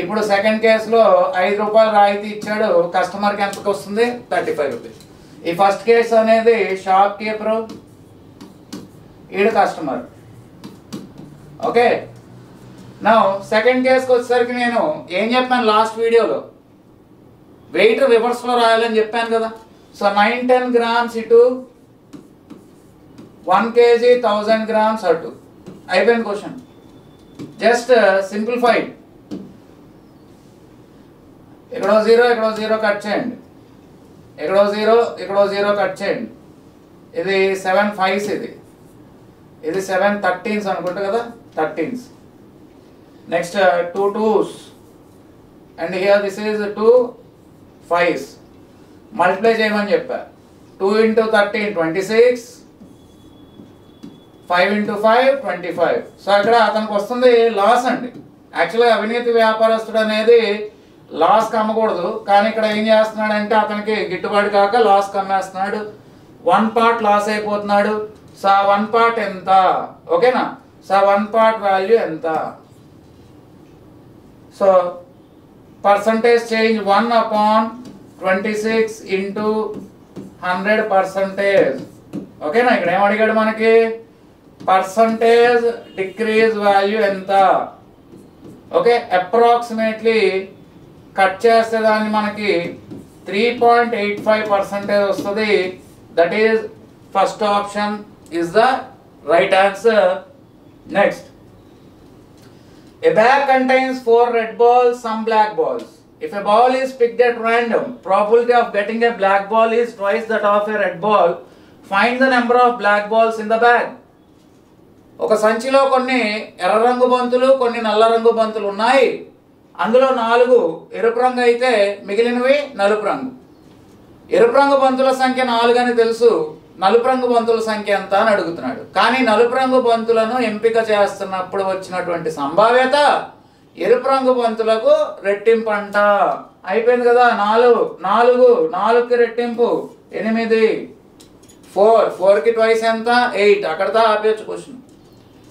ఇప్పుడు సెకండ్ కేసులో 5 రూపాయలు రాయితీ ఇచ్చాడు. కస్టమర్కి ఎంతకు వస్తుంది? 35 రూపీస్. ఈ ఫస్ట్ కేసు అనేది షాప్ కీపరు, ఈడు కస్టమర్. ఓకే, నా సెకండ్ కేసుకి వచ్చేసరికి నేను ఏం చెప్పాను లాస్ట్ వీడియోలో? వెయిట్ రివర్స్లో రాయాలని చెప్పాను కదా. సో 910 గ్రామ్స్ ఇటు, 1 కేజీ 1000 గ్రామ్స్ అటు. అయిపోయింది క్వశ్చన్. Just simplified. ఇక్కడో 0 ఇక్కడో 0 కట్ చేయండి, ఇక్కడో 0 ఇక్కడో 0 కట్ చేయండి. ఇది 7 5s, ఇది 7 13s అనుకుంటా కదా, 13s. Next 2 2s and here this is 2 5s. Multiply చేయమని చెప్పా. 2 into 13 26, 5 into 5 25. సో ఇక్కడ అతనికి వస్తుంది లాస్ అండి. యాక్చువల్గా అవినీతి వ్యాపారస్తుడు అనేది లాస్ కమ్మకూడదు, కానీ ఇక్కడ ఏం చేస్తున్నాడంటే అతనికి గిట్టుబాటు కాక లాస్ కమ్మేస్తున్నాడు. 1 part లాస్ అయిపోతున్నాడు. సో 1 part ఎంత? ఓకేనా? సో 1 part వాల్యూ ఎంత? So percentage change 1/26 into 100%. ఓకేనా? ఇక్కడ ఏం అడిగాడు మనకి? పర్సంటేజ్ డిక్రీజ్ వాల్యూ ఎంత? ఓకే, అప్రాక్సిమేట్లీ కట్ చేస్తే దాన్ని మనకి 3.85% వస్తుంది. That is first option is the right answer. Next, a bag contains 4 red balls, some black balls. If a ball is picked at random, probability of getting a black ball is twice that of a red ball. Find the number of black balls in the bag. ఒక సంచిలో కొన్ని ఎర్ర రంగు బంతులు, కొన్ని నల్ల రంగు బంతులు ఉన్నాయి. అందులో 4 ఎరుపు రంగు అయితే మిగిలినవి నలుపు రంగు. ఎరుపు రంగు బంతుల సంఖ్య 4 అని తెలుసు, నలుపు రంగు బంతుల సంఖ్య ఎంత అని అడుగుతున్నాడు. కానీ నలుపు రంగు బంతులను ఎంపిక చేస్తున్నప్పుడు వచ్చినటువంటి సంభావ్యత ఎరుపు రంగు బంతులకు రెట్టింపు అంట. అయిపోయింది కదా. 4కి రెట్టింపు 8, 4కి ట్వైస్ ఎంత 8. అక్కడతో ఆపేయచ్చు క్వశ్చన్.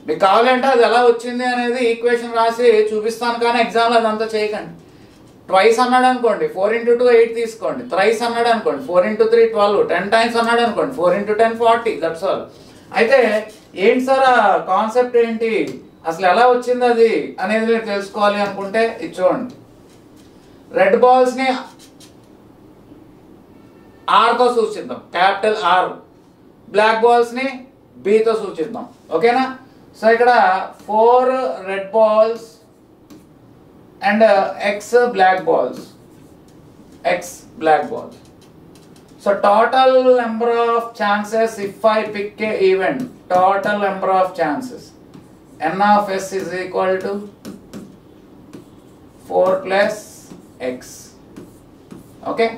మీకు కావాలంటే అది ఎలా వచ్చింది అనేది ఈక్వేషన్ రాసి చూపిస్తాను, కానీ ఎగ్జామ్లో అదంతా చేయకండి. ట్వైస్ అన్నాడు అనుకోండి 4 × 2 8 తీసుకోండి. థ్రైస్ అన్నాడు అనుకోండి 4 × 3 12. 10 టైమ్స్ అన్నాడు అనుకోండి 4 × 10 40. That's all. అయితే ఏంటి సార్ ఆ కాన్సెప్ట్ ఏంటి, అసలు ఎలా వచ్చింది అది అనేది మీరు తెలుసుకోవాలి అనుకుంటే ఇది చూడండి. రెడ్ బాల్స్ని ఆర్తో సూచిద్దాం, క్యాపిటల్ ఆర్. బ్లాక్ బాల్స్ని బితో సూచిద్దాం. ఓకేనా. సో ఇక్కడ 4 red balls and x black balls. So total number of chances if I pick a event, total number of chances, n of s is equal to 4 plus x. Okay.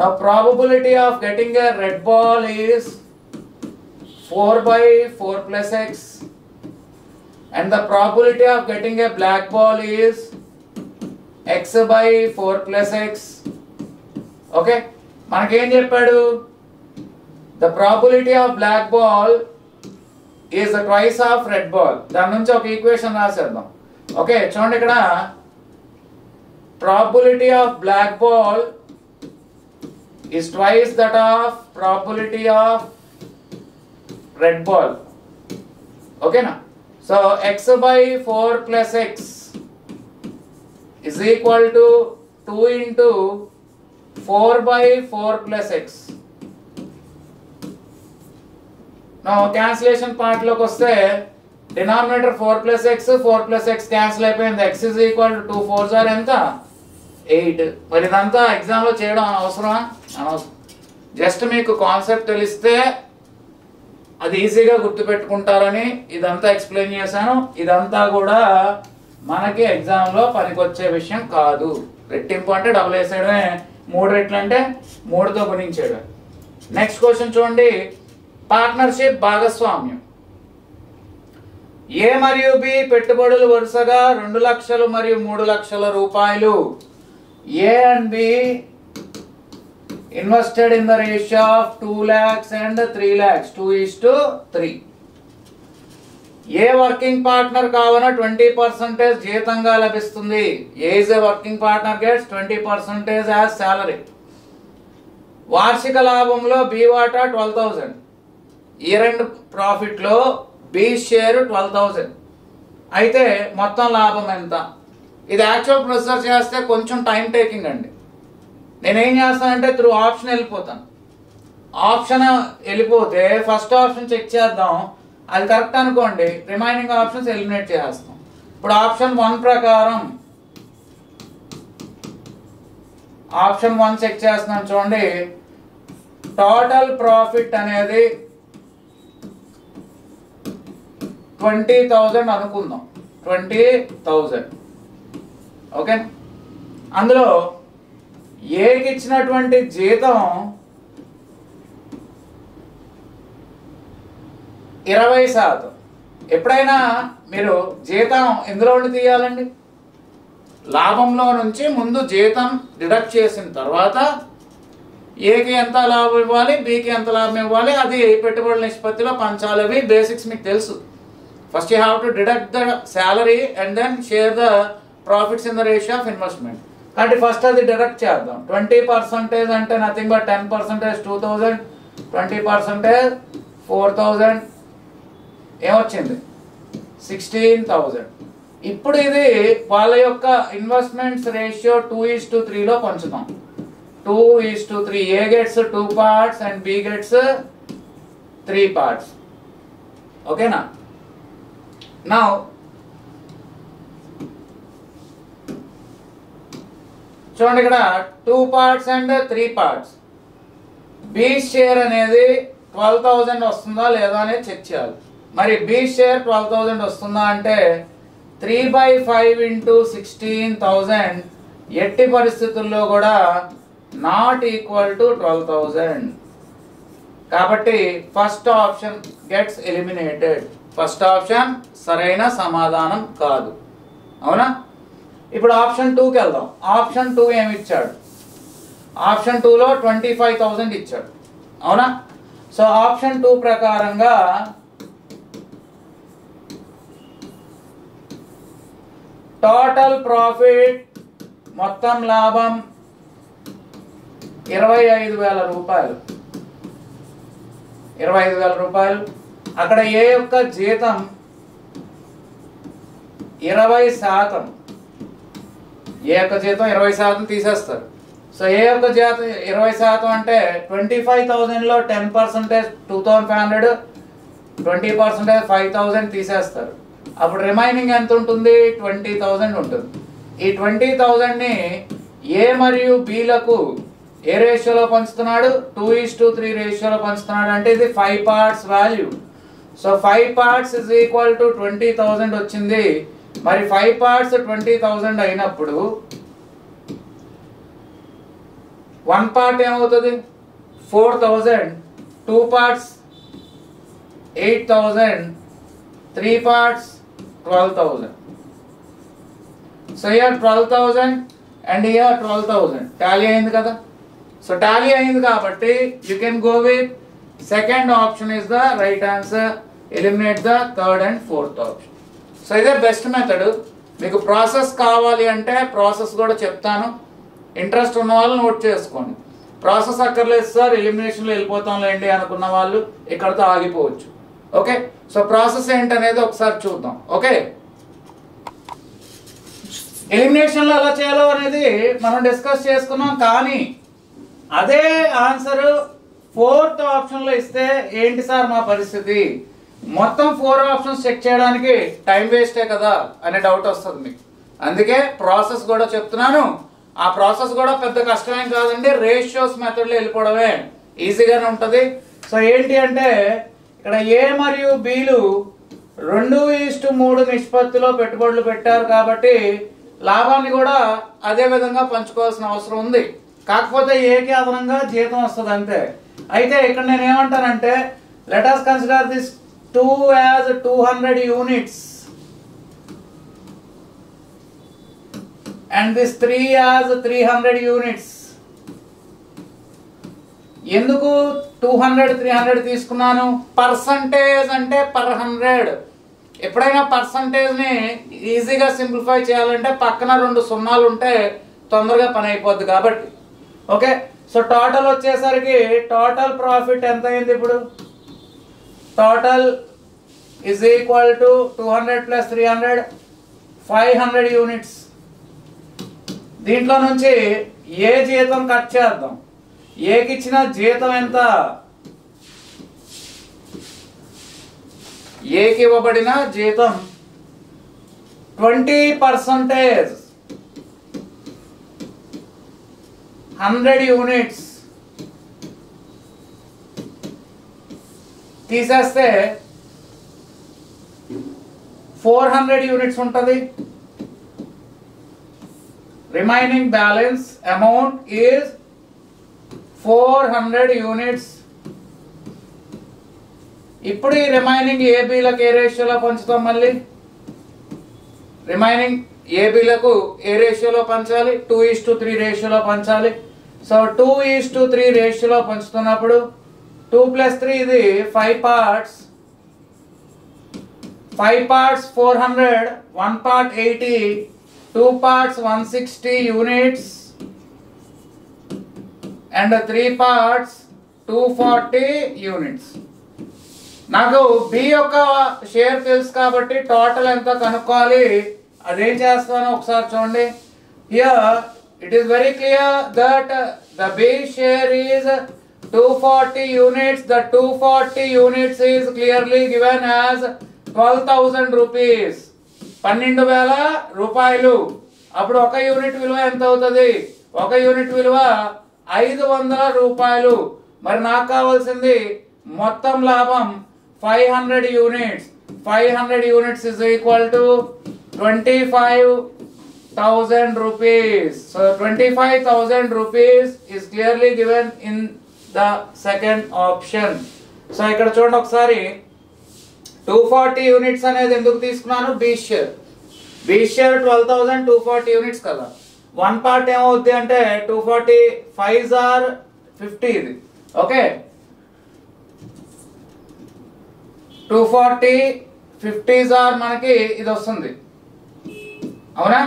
Now probability of getting a red ball is 4/4 plus x, and the probability of getting a black ball is x/4 plus x. Okay. మనకేం చెప్పాడు, the probability of black ball is the twice of red ball. దాని నుంచి ఒక equation రాసేద్దాం. Okay చూడండి, ఇక్కడ probability of black ball is twice that of probability of red ball. ఓకేనా. So x/4 plus x is equal to 2 into 4/4 plus x. Now cancellation part లోకి వస్తే denominator 4 plus x, 4 plus x cancel అయిపోయింది. x is equal to 2 4s are ఎంత 8. మరి ఇదంతా ఎగ్జామ్లో చేయడం అవసరమా? అనవసరం. జస్ట్ మీకు కాన్సెప్ట్ తెలిస్తే అది ఈజీగా గుర్తుపెట్టుకుంటారని ఇదంతా ఎక్స్ప్లెయిన్ చేశాను. ఇదంతా కూడా మనకి ఎగ్జామ్లో పనికొచ్చే విషయం కాదు. రెట్టింపు అంటే డబుల్ వేసేయడమే, 3 రెట్లు అంటే 3తో గుణించేయడం. నెక్స్ట్ క్వశ్చన్ చూడండి. పార్ట్నర్షిప్ భాగస్వామ్యం. ఏ మరియు బి పెట్టుబడులు వరుసగా 2 లక్షలు మరియు 3 లక్షల రూపాయలు. A and B invested in the ratio of 2 lakhs and 3 lakhs, 2:3. A working partner కావున 20% జీతంగా లభిస్తుంది. A is A working partner gets 20% as salary. వార్షిక లాభంలో బి వాటా 12,000. ఇయర్ ఎండ్ ప్రాఫిట్ లో బి షేర్ 12,000. అయితే మొత్తం లాభం ఎంత? ఇది యాక్చువల్ ప్రొసెస్ చేస్తే కొంచెం టైం టేకింగ్ అండి. నేనేం చేస్తానంటే త్రూ ఆప్షన్ వెళ్ళిపోతాను. ఆప్షన్ వెళ్ళిపోతే ఫస్ట్ ఆప్షన్ చెక్ చేద్దాం, అది కరెక్ట్ అనుకోండి, రిమైనింగ్ ఆప్షన్స్ ఎలిమినేట్ చేస్తాం. ఇప్పుడు ఆప్షన్ 1 ప్రకారం ఆప్షన్ 1 చెక్ చేస్తున్నాను చూడండి. టోటల్ ప్రాఫిట్ అనేది 20,000 అనుకుందాం. 20,000. ఓకే. అందులో ఏకి ఇచ్చినటువంటి జీతం 20%. ఎప్పుడైనా మీరు జీతం ఎందులో ఉండి తీయాలండి? లాభంలో నుంచి ముందు జీతం డిడక్ట్ చేసిన తర్వాత ఏకి ఎంత లాభం ఇవ్వాలి, బికి ఎంత లాభం ఇవ్వాలి, అది పెట్టుబడుల నిష్పత్తిలో పంచాలి. అవి బేసిక్స్ మీకు తెలుసు. First you have to deduct the salary and then share the profits in the ratio of investment. కాబట్టి ఫస్ట్ అది డిడక్ట్ చేద్దాం. 20% అంటే నథింగ్ బట్ 10% 2,000, 20% 4,000, ఏమొచ్చింది 16,000. ఇప్పుడు ఇది వాళ్ళ యొక్క investments ratio 2:3లో పంచుతాం. 2:3. A gets 2 parts and B gets 3 parts. Okay na? Now చూడండి ఇక్కడ 2 parts and 3 parts. B share అనేది 12,000 వస్తుందా లేదా అనేది చెక్ చేయాలి. మరి B షేర్ 12,000 వస్తుందా అంటే 3/5 into 16,000 ఎట్టి పరిస్థితుల్లో కూడా నాట్ ఈక్వల్ టు 12,000. కాబట్టి first option gets eliminated. First option సరైన సమాధానం కాదు. అవునా? ఇప్పుడు ఆప్షన్ 2కి వెళ్దాం. ఆప్షన్ 2 ఏమి ఇచ్చాడు? ఆప్షన్ 2లో 25,000 ఇచ్చాడు. అవునా? సో ఆప్షన్ 2 ప్రకారంగా టోటల్ ప్రాఫిట్ మొత్తం లాభం 25,000 రూపాయలు. 25,000 రూపాయలు. అక్కడ ఏ యొక్క జీతం 20%. ఏ యొక్క జీతం 20% తీసేస్తారు. సో ఏ యొక్క జీతం 20% అంటే 25,000లో 10% 2,500, 20% 5,000 తీసేస్తారు. అప్పుడు రిమైనింగ్ ఎంత ఉంటుంది? 20,000 ఉంటుంది. ఈ 20,000ని ఏ మరియు బిలకు ఏ రేషియోలో పంచుతున్నాడు? 2:3 రేషియోలో పంచుతున్నాడు. అంటే ఇది 5 parts value. So 5 parts is equal to 20,000 వచ్చింది. మరి 5 parts 20,000 అయినప్పుడు 1 part ఏమవుతుంది? 4,000. 2 parts 8,000. 3 parts 12,000. So here 12,000 and here 12,000 Tally అయింది కదా. సో టాలీ అయింది కాబట్టి you can go with second option is the right answer. Eliminate the third and fourth option. So ఇదే best method. మీకు ప్రాసెస్ కావాలి అంటే ప్రాసెస్ కూడా చెప్తాను. ఇంట్రెస్ట్ ఉన్న వాళ్ళు నోట్ చేసుకోండి. ప్రాసెస్ అక్కర్లేదు సార్ ఎలిమినేషన్లో వెళ్ళిపోతాంలేండి అనుకున్న వాళ్ళు ఇక్కడతో ఆగిపోవచ్చు. ఓకే, సో ప్రాసెస్ ఏంటనేది ఒకసారి చూద్దాం. ఓకే, ఎలిమినేషన్లో ఎలా చేయాలో అనేది మనం డిస్కస్ చేసుకున్నాం. కానీ అదే ఆన్సర్ ఫోర్త్ ఆప్షన్లో ఇస్తే ఏంటి సార్ మా పరిస్థితి? మొత్తం 4 ఆప్షన్స్ చెక్ చేయడానికి టైం వేస్టే కదా అనే డౌట్ వస్తుంది మీకు. అందుకే ప్రాసెస్ కూడా చెప్తున్నాను. ఆ ప్రాసెస్ కూడా పెద్ద కష్టమేం కాదండి. రేషియోస్ మెథడ్లో వెళ్ళిపోవడమే ఈజీగానే ఉంటుంది. సో ఏంటి అంటే ఇక్కడ ఏ మరియు బిలు 2:3 నిష్పత్తిలో పెట్టుబడులు పెట్టారు కాబట్టి లాభాన్ని కూడా అదే విధంగా పంచుకోవాల్సిన అవసరం ఉంది. కాకపోతే ఏకి అదనంగా జీతం వస్తుంది అంతే. అయితే ఇక్కడ నేను ఏమంటానంటే let us consider this 2 as 200 units and this 3 as 300 units. ఎందుకు 200 300 తీసుకున్నాను? పర్సంటేజ్ అంటే per 100. ఎప్పుడైనా పర్సంటేజ్ని ఈజీగా సింప్లిఫై చేయాలంటే పక్కన 2 సున్నాలు ఉంటే తొందరగా పని అయిపోద్ది కాబట్టి. ఓకే, సో టోటల్ వచ్చేసరికి టోటల్ ప్రాఫిట్ ఎంత అయింది? ఇప్పుడు total is equal to 200 + 300 500 units. దీంట్లో నుంచి ఏ జీతం కట్ చేద్దాం. ఏకి ఇచ్చిన జీతం ఎంత? ఏకి ఇవ్వబడిన జీతం 20%, 100 యూనిట్స్ తీసేస్తే 400 యూనిట్స్ ఉంటుంది. Remaining balance amount is 400 units. ఇప్పుడు ఈ రిమైనింగ్ ఏబీలకు ఏ రేషియోలో పంచుతాం? మళ్ళీ రిమైనింగ్ ఏబీలకు ఏ రేషియోలో పంచాలి? 2:3 రేషియోలో పంచాలి. సో 2:3 రేషియోలో పంచుతున్నప్పుడు 2 + 3 ఇది 5 parts. 5 parts 400, 1 part 80, 2 parts 160 units and 3 parts 240 units. నాకు బి యొక్క షేర్ తెలుసు కాబట్టి టోటల్ ఎంత కనుక్కోవాలి. అదేం చేస్తానో ఒకసారి చూడండి. Here it is very clear that the B share is 240 units. The 240 units is clearly given as 12,000 rupees. 12,000 రూపాయలు. అప్పుడు ఒక యూనిట్ విలువ ఎంత అవుతుంది? ఒక యూనిట్ విలువ 500 రూపాయలు. మరి నాకు కావాల్సింది మొత్తం లాభం 500 units. 500 units is equal to 25,000 rupees. So 25,000 rupees is clearly given in the second option. So ఇక్కడ చూడండి ఒకసారి 240 units అనేది ఎందుకు తీసుకున్నాను? B share 12,000 240 units కదా. వన్ పార్ట్ ఏమవుద్ది అంటే 240 5s are 50 ఇది. ఓకే 240 50s are మనకి ఇది వస్తుంది. అవునా?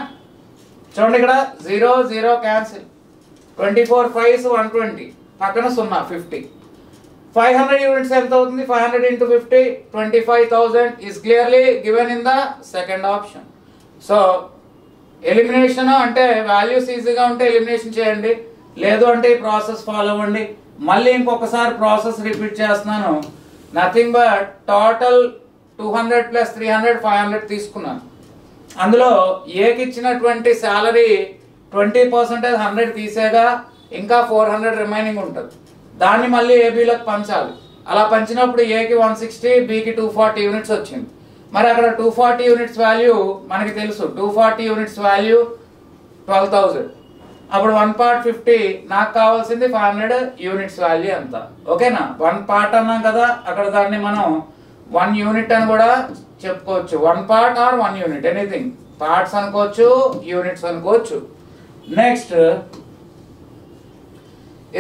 చూడండి ఇక్కడ 0 0 క్యాన్సిల్. 24 5s 120 పక్కన 0 50. 500 units ఎంత అవుతుంది? 500 into 50 25,000 is clearly given in the second option. So elimination అంటే వాల్యూస్ ఈజీగా ఉంటే ఎలిమినేషన్ చేయండి, లేదు అంటే ఈ ప్రాసెస్ ఫాలో అవ్వండి. మళ్ళీ ఇంకొకసారి ప్రాసెస్ రిపీట్ చేస్తున్నాను. నథింగ్ బట్ టోటల్ 200 + 300 500 తీసుకున్నాను. అందులో ఏకి ఇచ్చినటువంటి శాలరీ 20% 100 తీసేగా ఇంకా 400 రిమైనింగ్ ఉంటుంది. దాన్ని మళ్ళీ ఏబీలోకి పంచాలి. అలా పంచినప్పుడు ఏకి 160 బికి 240 యూనిట్స్ వచ్చింది. మరి అక్కడ 240 యూనిట్స్ వాల్యూ మనకి తెలుసు. 240 యూనిట్స్ వాల్యూ 12,000. అప్పుడు 1 part 50 నాకు కావాల్సింది 500 యూనిట్స్ వాల్యూ ఎంత. ఓకేనా? 1 part అన్నాం కదా, అక్కడ దాన్ని మనం 1 యూనిట్ అని కూడా చెప్పుకోవచ్చు. 1 part or 1 unit anything. Parts అనుకోవచ్చు, యూనిట్స్ అనుకోవచ్చు. నెక్స్ట్,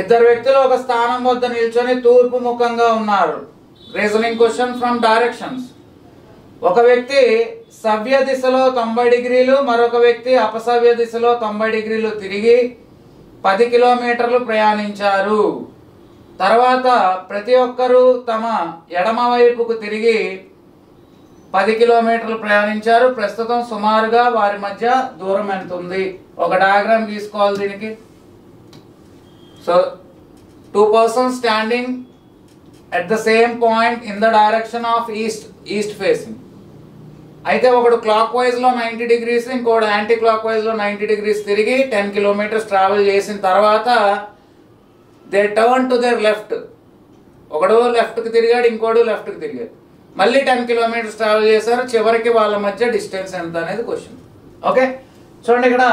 ఇద్దరు వ్యక్తులు ఒక స్థానం వద్ద నిల్చొని తూర్పు ముఖంగా ఉన్నారు. Reasoning question from directions. ఒక వ్యక్తి సవ్య దిశలో 90 డిగ్రీలు, మరొక వ్యక్తి అపసవ్య దిశలో 90 డిగ్రీలు తిరిగి 10 కిలోమీటర్లు ప్రయాణించారు. తర్వాత ప్రతి ఒక్కరూ తమ ఎడమ వైపుకు తిరిగి 10 కిలోమీటర్లు ప్రయాణించారు. ప్రస్తుతం సుమారుగా వారి మధ్య దూరం ఎంత ఉంది? ఒక డయాగ్రామ్ తీసుకోవాలి దీనికి. So 2 persons standing at the same point in the direction of east facing. అయితే ఒకడు క్లాక్ వైజ్ లో 90 డిగ్రీస్, ఇంకోటి యాంటీ క్లాక్ వైజ్ లో 90 డిగ్రీస్ తిరిగి 10 కిలోమీటర్స్ ట్రావెల్ చేసిన తర్వాత they turn to their left. ఒకడు లెఫ్ట్ కి తిరిగాడు, ఇంకోడు లెఫ్ట్ కి తిరిగాడు. మళ్ళీ 10 కిలోమీటర్స్ ట్రావెల్ చేశారు. చివరికి వాళ్ళ మధ్య డిస్టెన్స్ ఎంత అనేది క్వశ్చన్. ఓకే చూడండి, ఇక్కడ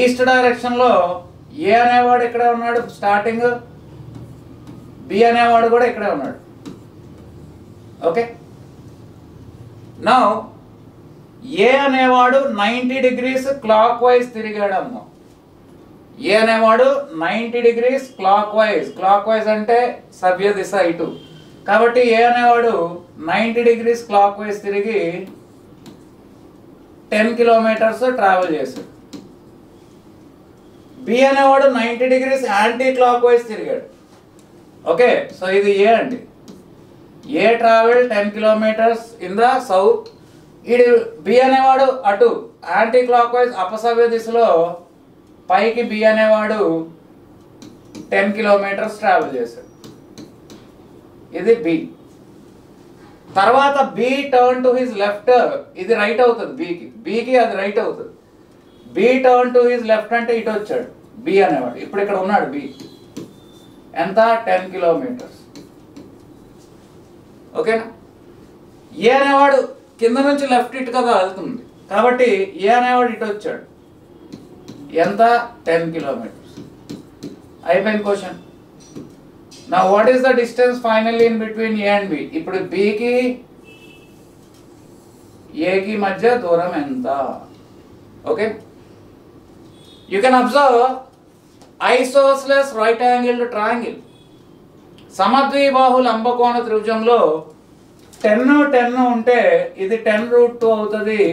ఈస్ట్ డైరెక్షన్ లో ఏ అనేవాడు ఇక్కడే ఉన్నాడు స్టార్టింగ్, బి అనేవాడు కూడా ఇక్కడే ఉన్నాడు. ఓకే, నౌ ఏ అనేవాడు 90 డిగ్రీస్ క్లాక్ వైజ్ తిరిగాడు అమ్మ. ఏ అనేవాడు 90 degrees clock wise. Clock wise అంటే సవ్య దిశ ఇటు. కాబట్టి ఏ అనేవాడు 90 డిగ్రీస్ క్లాక్ వైజ్ తిరిగి 10 కిలోమీటర్స్ ట్రావెల్ చేశాడు. బి అనేవాడు 90 డిగ్రీస్ యాంటీ క్లాక్ వైజ్ తిరిగాడు. ఓకే, సో ఇది ఏ అండి. A travel 10 kilometres in the south. ఇది బి అనేవాడు అటు యాంటీ క్లాక్ వైజ్ అపసవ్య దిశలో పైకి బి అనేవాడు 10 కిలోమీటర్స్ ట్రావెల్ చేశాడు. ఇది బి. తర్వాత B turn to his left. ఇది రైట్ అవుతుంది బికి అది రైట్ అవుతుంది. B turn to his left అంటే ఇటు వచ్చాడు బి అనేవాడు. ఇప్పుడు ఇక్కడ ఉన్నాడు బి. ఎంత? 10 కిలోమీటర్స్. ఓకేనా? ఏ అనేవాడు కింద నుంచి లెఫ్ట్ ఇటు కదా వెళ్తుంది. కాబట్టి ఏ అనేవాడు ఇటు వచ్చాడు. ఎంత? 10 కిలోమీటర్స్. అయిపోయింది క్వశ్చన్. నా what is the distance finally in between A and B? ఇప్పుడు బికి ఏకి మధ్య దూరం ఎంత? Okay, you can observe isosceles right angled triangle. సమద్విబాహు లంబకోణ త్రిభుజంలో 10 ఉంటే ఇది 10√2 అవుతుంది.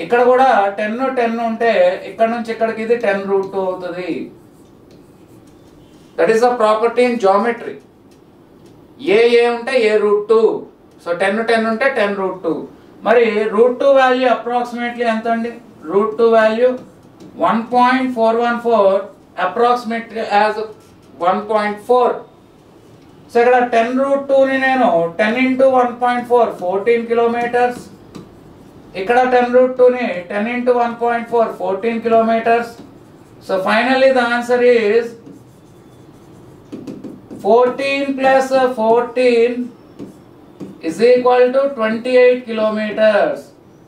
ఇక్కడ కూడా 10 ఉంటే ఇక్కడ నుంచి ఇక్కడికి ఇది 10√2 అవుతుంది. That is the property in geometry. A ఉంటే a√2. సో 10 ఉంటే 10√2. మరి √2 వాల్యూ అప్రాక్సిమేట్లీ ఎంత అండి? √2 వాల్యూ 1.414 approximately as 1.4. సో ఇక్కడ 10√2 ని నేను 10 into 1.4 14 కిలోమీటర్స్, ఇక్కడ 10√2 ని 10 into 1.4 14 kilometres. So finally the answer is 14 plus 14 is equal to 28 kilometers.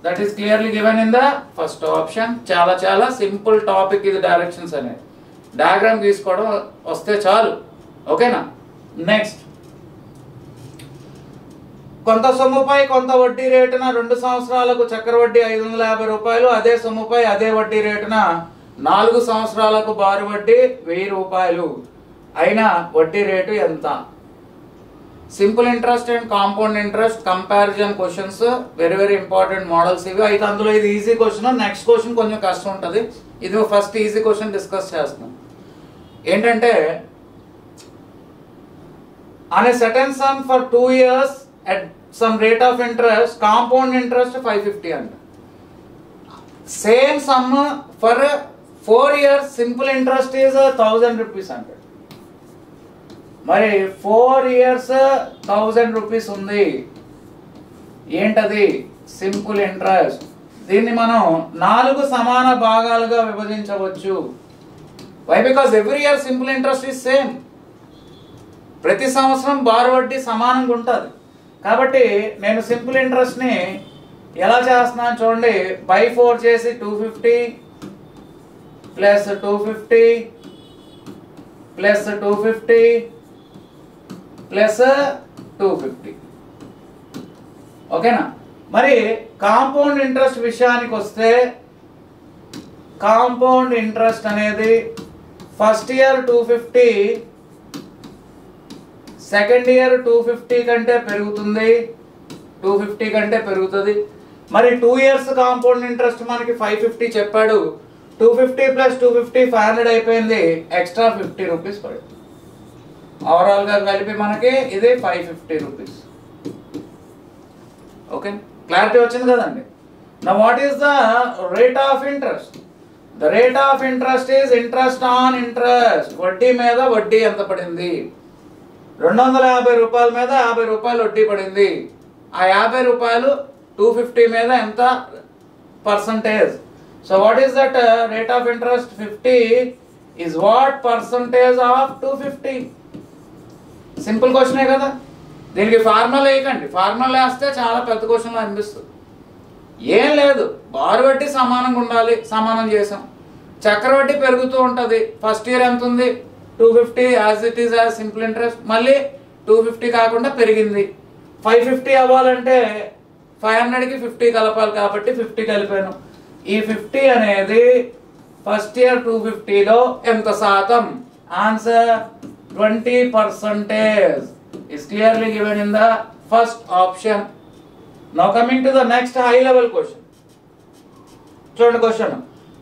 That is clearly given in the first option. చాలా చాలా సింపుల్ టాపిక్ ఇది, డైరెక్షన్స్ అనేది డయాగ్రామ్ తీసుకోవడం వస్తే చాలు. ఓకేనా? నెక్స్ట్, కొంత సొమ్ముపై కొంత వడ్డీ రేటున 2 సంవత్సరాలకు చక్రవడ్డీ 550 రూపాయలు, అదే సొమ్ముపై అదే వడ్డీ రేటున 4 సంవత్సరాలకు బారు వడ్డీ 1000 రూపాయలు అయినా వడ్డీ రేటు ఎంత? Simple interest and compound interest comparison questions, very very important models ఇవి. అయితే అందులో ఇది ఈజీ క్వశ్చన్, నెక్స్ట్ క్వశ్చన్ కొంచెం కష్టం ఉంటుంది. ఇది ఫస్ట్ ఈజీ క్వశ్చన్ డిస్కస్ చేస్తున్నాం. ఏంటంటే, on a certain sum for 2 years at some rate of interest, compound interest 550 అంట. Same sum for 4 years simple interest is 1000 rupees అంట. మరి 4 years 1000 రూపీస్ ఉంది. ఏంటది? Simple interest. దీన్ని మనం 4 సమాన భాగాలుగా విభజించవచ్చు. Why? Because every year simple interest is same. ప్రతి సంవత్సరం బారు వడ్డీ సమానంగా ఉంటుంది. కాబట్టి నేను సింపుల్ ఇంట్రెస్ట్ని ఎలా చేస్తున్నాను చూడండి. బై 4 చేసి 250 ప్లస్ 250 ప్లస్ 250 ప్లస్ 250. ఓకేనా? మరి కాంపౌండ్ ఇంట్రెస్ట్ విషయానికి వస్తే, కాంపౌండ్ ఇంట్రెస్ట్ అనేది ఫస్ట్ ఇయర్ 250, సెకండ్ ఇయర్ 250 కంటే పెరుగుతుంది, 250 కంటే పెరుగుతుంది. మరి 2 years కాంపౌండ్ ఇంట్రెస్ట్ మనకి 550 చెప్పాడు. 250 ప్లస్ 250 500 అయిపోయింది. ఎక్స్ట్రా 50 రూపీస్ పడుతుంది. ఓవరాల్ గా కలిపి మనకి ఇది 550 రూపీస్. ఓకే, క్లారిటీ వచ్చింది కదండి. Now what is the rate of interest? The rate of interest is interest on interest. వడ్డీ మీద వడ్డీ ఎంత పడింది? 250 రూపాయల మీద 50 రూపాయలు వడ్డీ పడింది. ఆ 50 రూపాయలు 250 మీద ఎంత percentage? So what is that rate of interest? 50 is what percentage of 250? Simple క్వశ్చనే కదా. దీనికి ఫార్ములా వేయకండి. ఫార్ములా వేస్తే చాలా పెద్ద క్వశ్చన్లో అనిపిస్తుంది. ఏం లేదు, బారు వడ్డీ సమానంగా ఉండాలి, సమానం చేసాం. చక్రవడ్డీ పెరుగుతూ ఉంటుంది. ఫస్ట్ ఇయర్ ఎంత ఉంది? 250 as it is as simple interest. మళ్ళీ 250 కాకుండా పెరిగింది. 550 అవ్వాలంటే 500కి 50 కలపాలి కాబట్టి 50 కలిపాను. ఈ 50 అనేది ఫస్ట్ ఇయర్ 250లో ఎంత శాతం? Answer 20% is clearly given in the first option. Now coming to the next high level question. చూడండి క్వశ్చన్.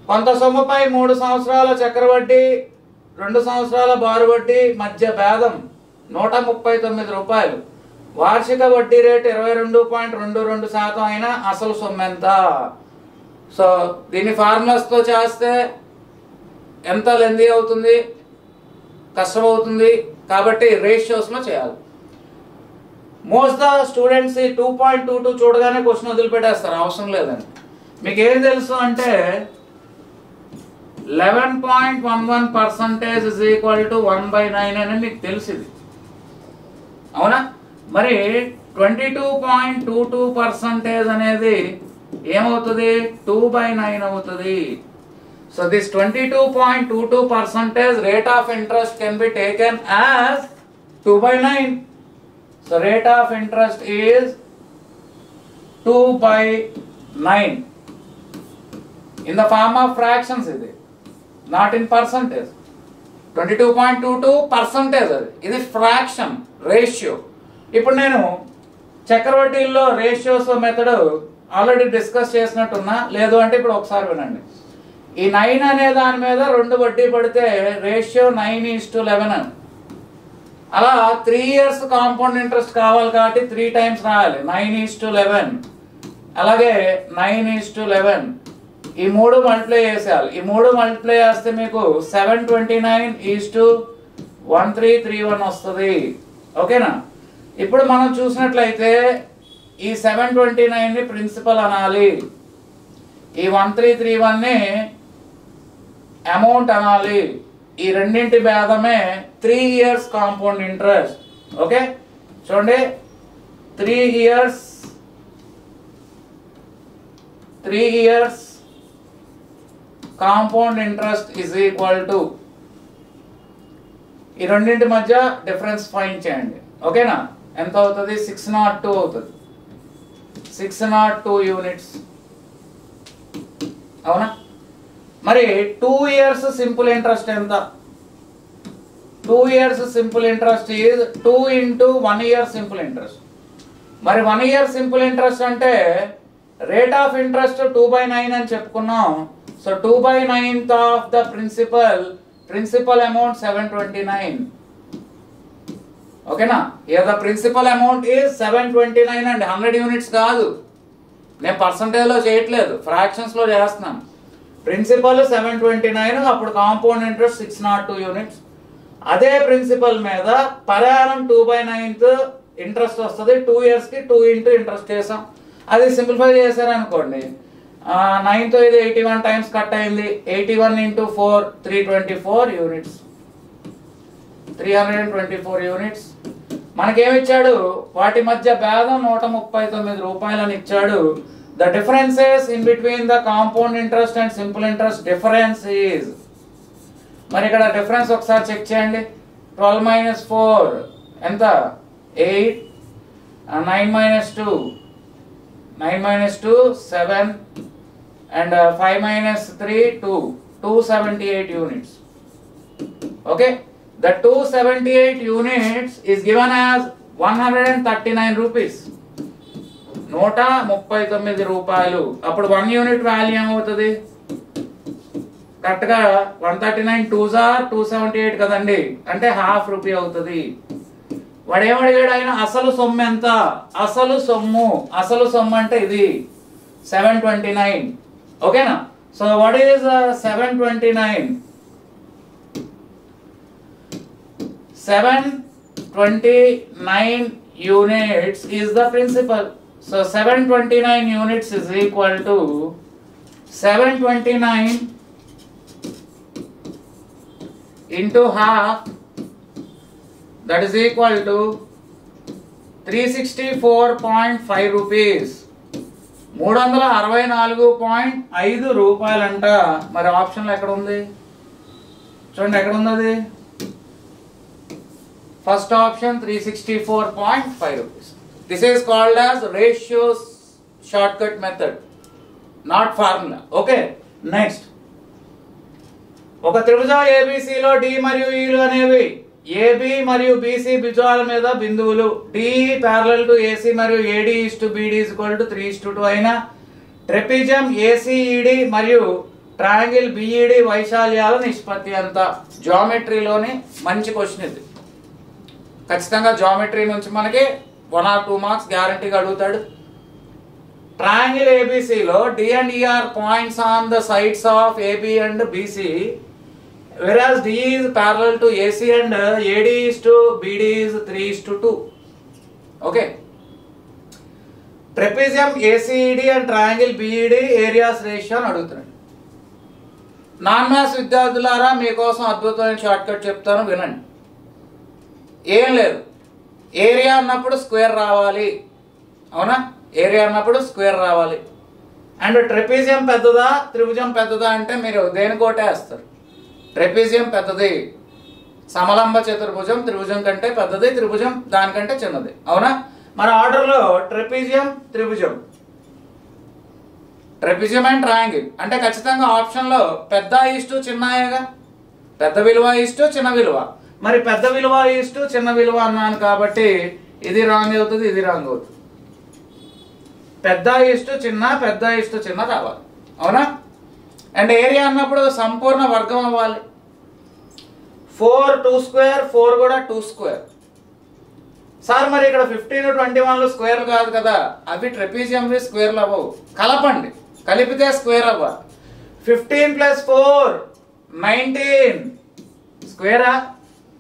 కొంత సొమ్ముపై 3 సంవత్సరాల చక్రవడ్డీ 2 సంవత్సరాల బారు వడ్డీ మధ్య భేదం 139 రూపాయలు. వార్షిక వడ్డీ రేటు 22.22% అయినా అసలు సొమ్ము ఎంత? సో దీన్ని ఫార్ములాస్తో చేస్తే ఎంత లెందీ అవుతుంది, కష్టం అవుతుంది. కాబట్టి రేషియోస్లో చేయాలి. మోస్ట్ ద స్టూడెంట్స్ ఈ 2.22 చూడగానే క్వశ్చన్ వదిలిపెట్టేస్తారు, అవసరం లేదండి. మీకు ఏం తెలుసు అంటే 11.11% is equal to 1/9 అని మీకు తెలిసింది, అవునా? మరి 22.22% అనేది ఏమవుతుంది? 2/9 అవుతుంది. So this 22.22% rate of interest can be taken as 2/9. So rate of interest is 2/9 in the form of fractions. ఇది not in percentage. 22.22% అది, ఇది ఫ్రాక్షన్ రేషియో. ఇప్పుడు నేను చక్రవడ్డీల్లో రేషియోస్ మెథడ్ ఆల్రెడీ డిస్కస్ చేసినట్టున్నా, లేదు అంటే ఇప్పుడు ఒకసారి వినండి. ఈ 9 అనే దాని మీద 2 వడ్డీ పడితే రేషియో 9:11. అలా 3 years కాంపౌండ్ ఇంట్రెస్ట్ కావాలి కాబట్టి 3 times రాయాలి. 9:11. అలాగే 9:11 ఈ మూడు మల్టిప్లై చేసేయాలి. ఈ మూడు మల్టిప్లై చేస్తే మీకు 729:1331 వస్తుంది. ఓకేనా? ఇప్పుడు మనం చూసినట్లయితే ఈ 729ని ప్రిన్సిపల్ అనాలి, ఈ 1331ని అమౌంట్ అనాలి. ఈ రెండింటి భేదమే 3 years కాంపౌండ్ ఇంట్రెస్ట్. ఓకే, చూడండి, 3 years compound interest is equal to, ఈ రెండింటి మధ్య డిఫరెన్స్ ఫైండ్ చేయండి. ఓకేనా? ఎంత అవుతుంది? 602 అవుతుంది. 602 యూనిట్స్. అవునా? మరి 2 years సింపుల్ ఇంట్రెస్ట్ ఎంత? 2 years simple interest is 2 into 1 year simple interest. మరి 1 year సింపుల్ ఇంట్రెస్ట్ అంటే రేట్ ఆఫ్ ఇంట్రెస్ట్ 2/9 అని చెప్పుకున్నాం. So 2/9 of the principal amount 729. ఓకేనా? Year the principal amount is 729 అండి. 100 యూనిట్స్ కాదు, నేను పర్సంటేజ్లో చేయట్లేదు, ఫ్రాక్షన్స్లో చేస్తున్నాను. ప్రిన్సిపల్ 729, అప్పుడు కాంపౌండ్ ఇంట్రెస్ట్ 602 యూనిట్స్. అదే ప్రిన్సిపల్ మీద పర్ యానం 2/9 ఇంట్రెస్ట్ వస్తుంది. 2 yearsకి 2 into ఇంట్రెస్ట్ చేసాం. అది సింప్లిఫై చేశారనుకోండి, 9తో ఇది 81 టైమ్స్ కట్ అయింది. 81 into 4 324 యూనిట్స్. 324 యూనిట్స్. మనకేమిచ్చాడు? వాటి మధ్య భేదం 139 రూపాయలని ఇచ్చాడు. The differences in between the compound interest and simple interest difference is, మరి ఇక్కడ డిఫరెన్స్ ఒకసారి చెక్ చేయండి. 12 - 4 ఎంత? 8. 9 - 2 7 and 5 - 3 2. 278 units. Okay, the 278 units is given as 139 rupees. 139 రూపాయలు. అప్పుడు 1 యూనిట్ వాల్యూ ఏమవుతుంది? కరెక్ట్గా 139 2s are 278 కదండి, అంటే ₹1/2 అవుతుంది. వాడు ఏమడిగాడు ఆయన? అసలు సొమ్ము ఎంత? అసలు సొమ్ము అంటే ఇది 729. ఓకేనా? So what is 729? 729 units is the principal. So 729 units is equal to 729 into half, that is equal to 364.5 rupees. 364.5 రూపాయలంట. మరి ఆప్షన్లో ఎక్కడ ఉంది? చూడండి, ఎక్కడ ఉంది అది? First option 364.5 rupees. This is called as ratio shortcut method, not formula. Okay, next. ఒక త్రిభుజం ఏబిసిలో డి మరియు ఈలు అనేవి ఏబి మరియు బిసి భుజాల మీద బిందువులు. డి ప్యారలల్ టు ఏసీ మరియు AD to BD is equal to 3:2 అయిన ట్రెపిజం ఏసీఈడి మరియు ట్రయాంగిల్ బిఈడి వైశాల్యాల నిష్పత్తి ఎంత? జామెట్రీలోని మంచి క్వశ్చన్ ఇది. ఖచ్చితంగా జామెట్రీ నుంచి మనకి 1 or 2 మార్క్స్ గ్యారంటీగా అడుగుతాడు. ట్రయాంగిల్ ఏబిసిలో D and E are points on the sides of AB and BC, whereas D is parallel to AC and AD is to BD is 3:2. Okay. Trapezium ACED and triangle BED areas ratio అని అడుగుతున్నాడు. Non maths విద్యార్థులారా, మీకోసం అద్భుతమైన short cut చెప్తాను, వినండి. ఏం లేదు, area అన్నప్పుడు స్క్వేర్ రావాలి. అవునా? ఏరియా అన్నప్పుడు స్క్వేర్ రావాలి. అండ్ ట్రెపీజియం పెద్దదా త్రిభుజం పెద్దదా అంటే మీరు దేనికోటే వేస్తారు. ట్రెపీజియం పెద్దది, సమలంబ చతుర్భుజం త్రిభుజం కంటే పెద్దది, త్రిభుజం దానికంటే చిన్నది. అవునా? మన ఆర్డర్లో ట్రెపీజియం త్రిభుజం, ట్రెపీజియం అండ్ ట్రయాంగిల్ అంటే ఖచ్చితంగా ఆప్షన్లో పెద్ద ఈస్టు చిన్నగా, పెద్ద విలువ ఈస్టు చిన్న విలువ. మరి పెద్ద విలువ ఈస్టు చిన్న విలువ అన్నాను కాబట్టి ఇది రాంగ్ అవుతుంది, ఇది రాంగ్ అవుతుంది. పెద్ద ఈస్టు చిన్న, పెద్ద ఈస్టు చిన్న రావాలి. అవునా? అండ్ ఏరియా అన్నప్పుడు సంపూర్ణ వర్గం అవ్వాలి. 4 2 స్క్వేర్, 4 కూడా 2 స్క్వేర్. సార్ మరి ఇక్కడ 15 21 స్క్వేర్లు కాదు కదా, అవి ట్రెపీజియంవి స్క్వేర్లు అవ్వవు. కలపండి, కలిపితే స్క్వేర్ అవ్వాలి. 15 ప్లస్ 4 19 స్క్వేరా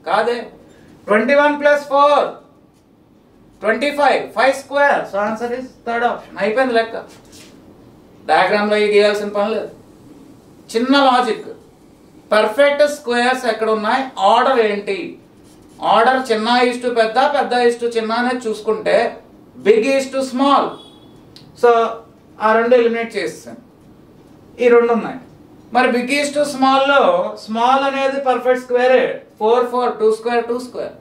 కాదే. 21 plus 4 25 5 square. So answer is third option. అయిపోయింది లెక్క. డయాగ్రామ్లో గీయాల్సిన పని లేదు. చిన్న లాజిక్. పర్ఫెక్ట్ స్క్వేర్స్ ఎక్కడ ఉన్నాయి, ఆర్డర్ ఏంటి, ఆర్డర్ చిన్న ఈస్ టు పెద్ద, పెద్ద ఈస్ టు చిన్న అనేది చూసుకుంటే big is to small. So ఆ రెండు ఎలిమినేట్ చేస్తాను. ఈ రెండు ఉన్నాయి. మరి బిగ్ ఈస్ టు స్మాల్లో స్మాల్ అనేది పర్ఫెక్ట్ స్క్వేరే. 4 4 2 స్క్వేర్ 2 స్క్వేర్.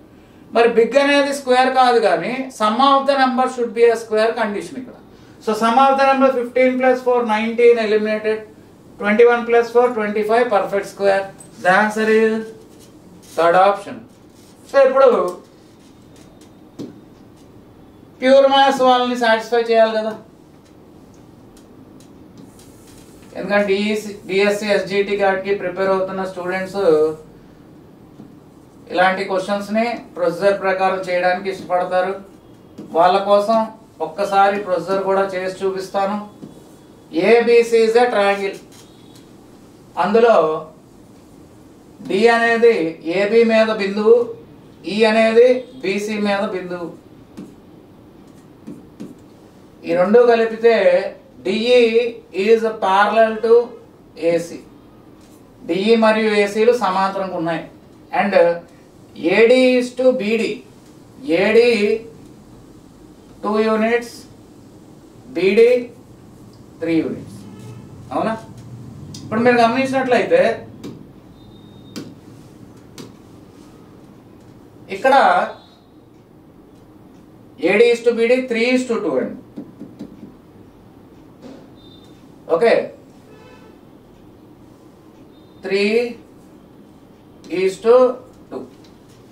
మరి బిగ్ అనేది స్క్వేర్ కాదు, కానీ sum of the number should be a square condition ఇక్కడ. So sum of the number 15 plus 4 19 eliminated. 21 plus 4 25 perfect square. The answer is third option. So ఇప్పుడు pure maths వాళ్ళని satisfy చేయాలి కదా, ఎందుకంటే డిఎస్సి ఎస్జిటి గాటికి ప్రిపేర్ అవుతున్న students ఇలాంటి క్వశ్చన్స్ని procedure ప్రకారం చేయడానికి ఇష్టపడతారు. వాళ్ళ కోసం ఒక్కసారి ప్రొసీజర్ కూడా చేసి చూపిస్తాను. ABC is a triangle. అందులో డి అనేది ఏబి మీద బిందువు, ఈ అనేది బిసి మీద బిందువు. ఈ రెండు కలిపితే DE is parallel to AC. DE మరియు ఏసీలు సమాంతరంగా ఉన్నాయి. And AD is to BD. AD 2 units, BD 3 units. అవునా? ఇప్పుడు మీరు గమనించినట్లయితే ఇక్కడ AD is to BD 3 is to 2 అండి. Okay, 3 is to 2.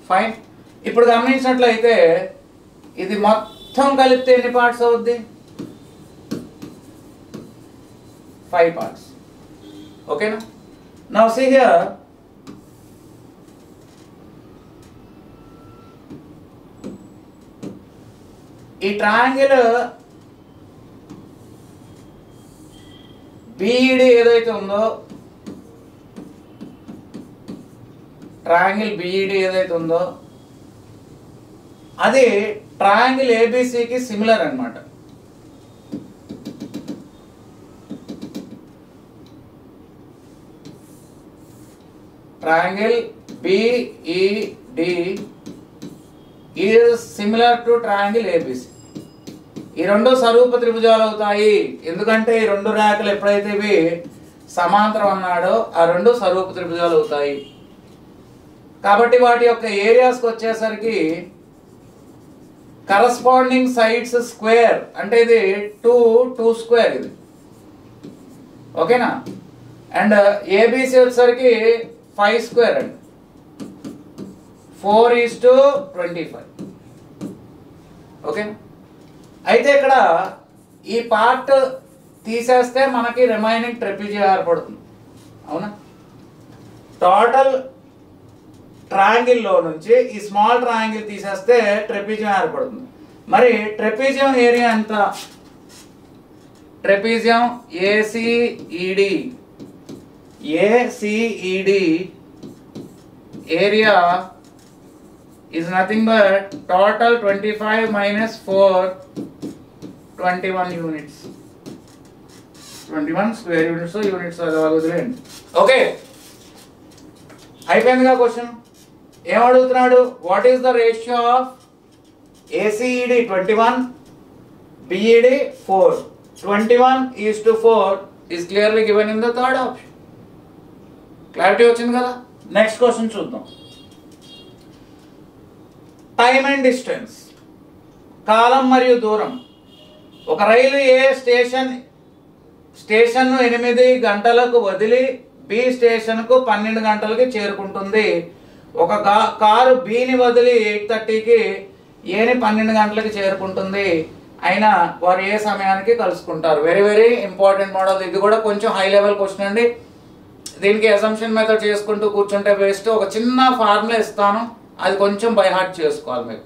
ఫైన్. ఇప్పుడు గమనించినట్లయితే ఇది మొత్తం కలిపితే ఎన్ని పార్ట్స్ అవుద్ది? 5 పార్ట్స్. ఓకేనా? నౌ సీ హియర్, ఈ ట్రయాంగిల్ బిఈడి ఏదైతే ఉందో, ట్రయాంగిల్ బిఈడి ఏదైతే ఉందో అది ట్రయాంగిల్ ఏబిసికి సిమిలర్ అన్నమాట. Triangle BED is similar to triangle ABC. ఈ రెండు స్వరూప త్రిభుజాలు అవుతాయి. ఎందుకంటే ఈ రెండు రేఖలు ఎప్పుడైతే ఇవి సమాంతరం అన్నాడో ఆ రెండు స్వరూప త్రిభుజాలు అవుతాయి. కాబట్టి వాటి యొక్క ఏరియాస్కి వచ్చేసరికి కరస్పాండింగ్ సైడ్స్ స్క్వేర్, అంటే ఇది 2 స్క్వేర్ ఇది. ఓకేనా? అండ్ ఏబిసి వచ్చేసరికి 5 స్క్వేర్ అండి. 4 ఈజ్ టు 25. ఓకే, అయితే ఇక్కడ ఈ పార్ట్ తీసేస్తే మనకి రిమైనింగ్ ట్రెపిజియం ఏర్పడుతుంది. అవునా? టోటల్ ట్రయాంగిల్లో నుంచి ఈ స్మాల్ ట్రయాంగిల్ తీసేస్తే ట్రెపిజియం ఏర్పడుతుంది. మరి ట్రెపిజియం ఏరియా ఎంత? Trapezium ACED area is nothing but total 25 minus 4 21 units. 21 square units. So units వదిలేండి. ఓకే, అయిపోయిందిగా క్వశ్చన్. ఏం అడుగుతున్నాడు? What is the ratio of ACED 21, BED 4. 21 is to 4 is clearly given in the third option. Clarity వచ్చింది కదా? Next question చూద్దాం. Time and distance, కాలం మరియు దూరం. ఒక రైలు ఏ స్టేషన్ను 8 గంటలకు వదిలి బి స్టేషన్కు 12 గంటలకి చేరుకుంటుంది. ఒక కారు బిని వదిలి 8:30కి ఏని 12 గంటలకి చేరుకుంటుంది. అయినా వారు ఏ సమయానికి కలుసుకుంటారు? Very very important model. ఇది కూడా కొంచెం హై లెవెల్ క్వశ్చన్ అండి. దీనికి అసంప్షన్ మెథడ్ చేసుకుంటూ కూర్చుంటే వేస్ట్. ఒక చిన్న ఫార్ములా ఇస్తాను, అది కొంచెం బై హార్ట్ చేసుకోవాలి. మీకు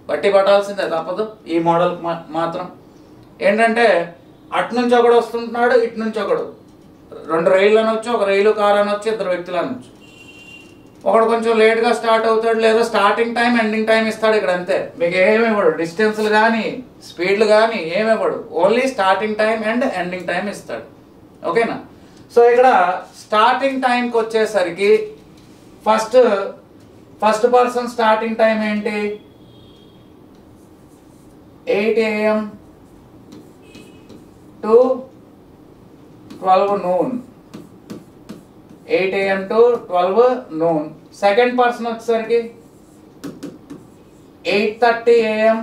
బట్టి పట్టాల్సిందే, తప్పదు. ఈ మోడల్ మాత్రం ఏంటంటే అటు నుంచి ఒకడు వస్తుంటున్నాడు, ఇటు నుంచి ఒకడు. 2 రైళ్ళు అనొచ్చు, ఒక రైలు కారు అనొచ్చు, 2 వ్యక్తులు అనొచ్చు. ఒకడు కొంచెం లేట్గా స్టార్ట్ అవుతాడు, లేదా స్టార్టింగ్ టైం ఎండింగ్ టైం ఇస్తాడు. ఇక్కడ అంతే, మీకు ఏమి ఇవ్వడు, డిస్టెన్స్లు కానీ స్పీడ్లు కానీ ఏమి ఇవ్వడు, only starting time and ending time ఇస్తాడు. ఓకేనా? సో ఇక్కడ స్టార్టింగ్ టైంకి వచ్చేసరికి ఫస్ట్ పర్సన్ స్టార్టింగ్ టైం ఏంటి? 8 AM to 12 noon. 8 AM to 12 noon. Second person వచ్చేసరికి 8:30 AM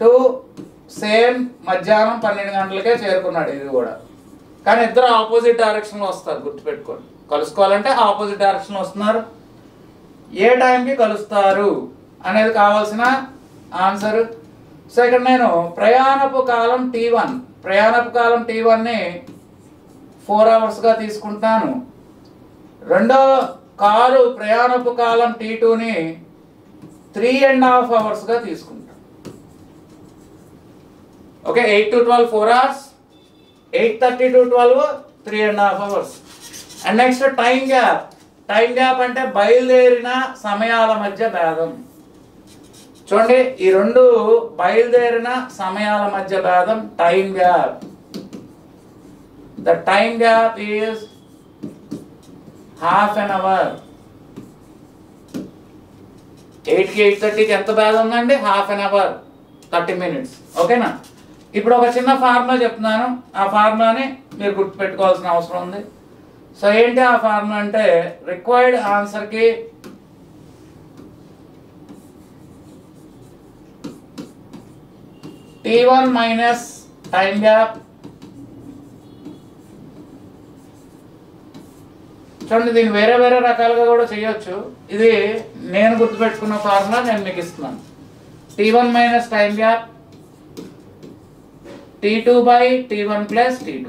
టు సేమ్ మధ్యాహ్నం 12 గంటలకే చేరుకున్నాడు. ఇది కూడా కానీ ఇద్దరు ఆపోజిట్ డైరెక్షన్లో వస్తారు, గుర్తుపెట్టుకోండి. కలుసుకోవాలంటే ఆపోజిట్ డైరెక్షన్లో వస్తున్నారు. ఏ టైంకి కలుస్తారు అనేది కావాల్సిన ఆన్సర్. సో ఇక్కడ నేను ప్రయాణపు కాలం T1ని 4 అవర్స్గా తీసుకుంటాను. రెండో కారు ప్రయాణపు కాలం T2ని 3.5 అవర్స్గా తీసుకుంటాను. Okay, 8 to 12 4 hours, 8:30 to 12 3.5 hours. And next time gap అంటే బయలుదేరిన సమయాల మధ్య భేదం. చూడండి, ఈ 2 బయలుదేరిన సమయాల మధ్య భేదం time gap. The time gap is ½ an hour. 8కి 8:30కి ఎంత భేదం ఉందండి? ½ an hour, 30 minutes. ఓకేనా? ఇప్పుడు ఒక చిన్న ఫార్ములా చెప్తున్నాను, ఆ ఫార్ములాని మీరు గుర్తుపెట్టుకోవాల్సిన అవసరం ఉంది. సో ఏంటి ఆ ఫార్ములా అంటే, రిక్వైర్డ్ ఆన్సర్కి T1 మైనస్ టైం గ్యాప్. చూడండి, దీన్ని వేరే వేరే రకాలుగా కూడా చేయొచ్చు. ఇది నేను గుర్తుపెట్టుకున్న ఫార్ములా నేను మీకు ఇస్తున్నాను. T1 minus time gap T2 by T1 plus T2.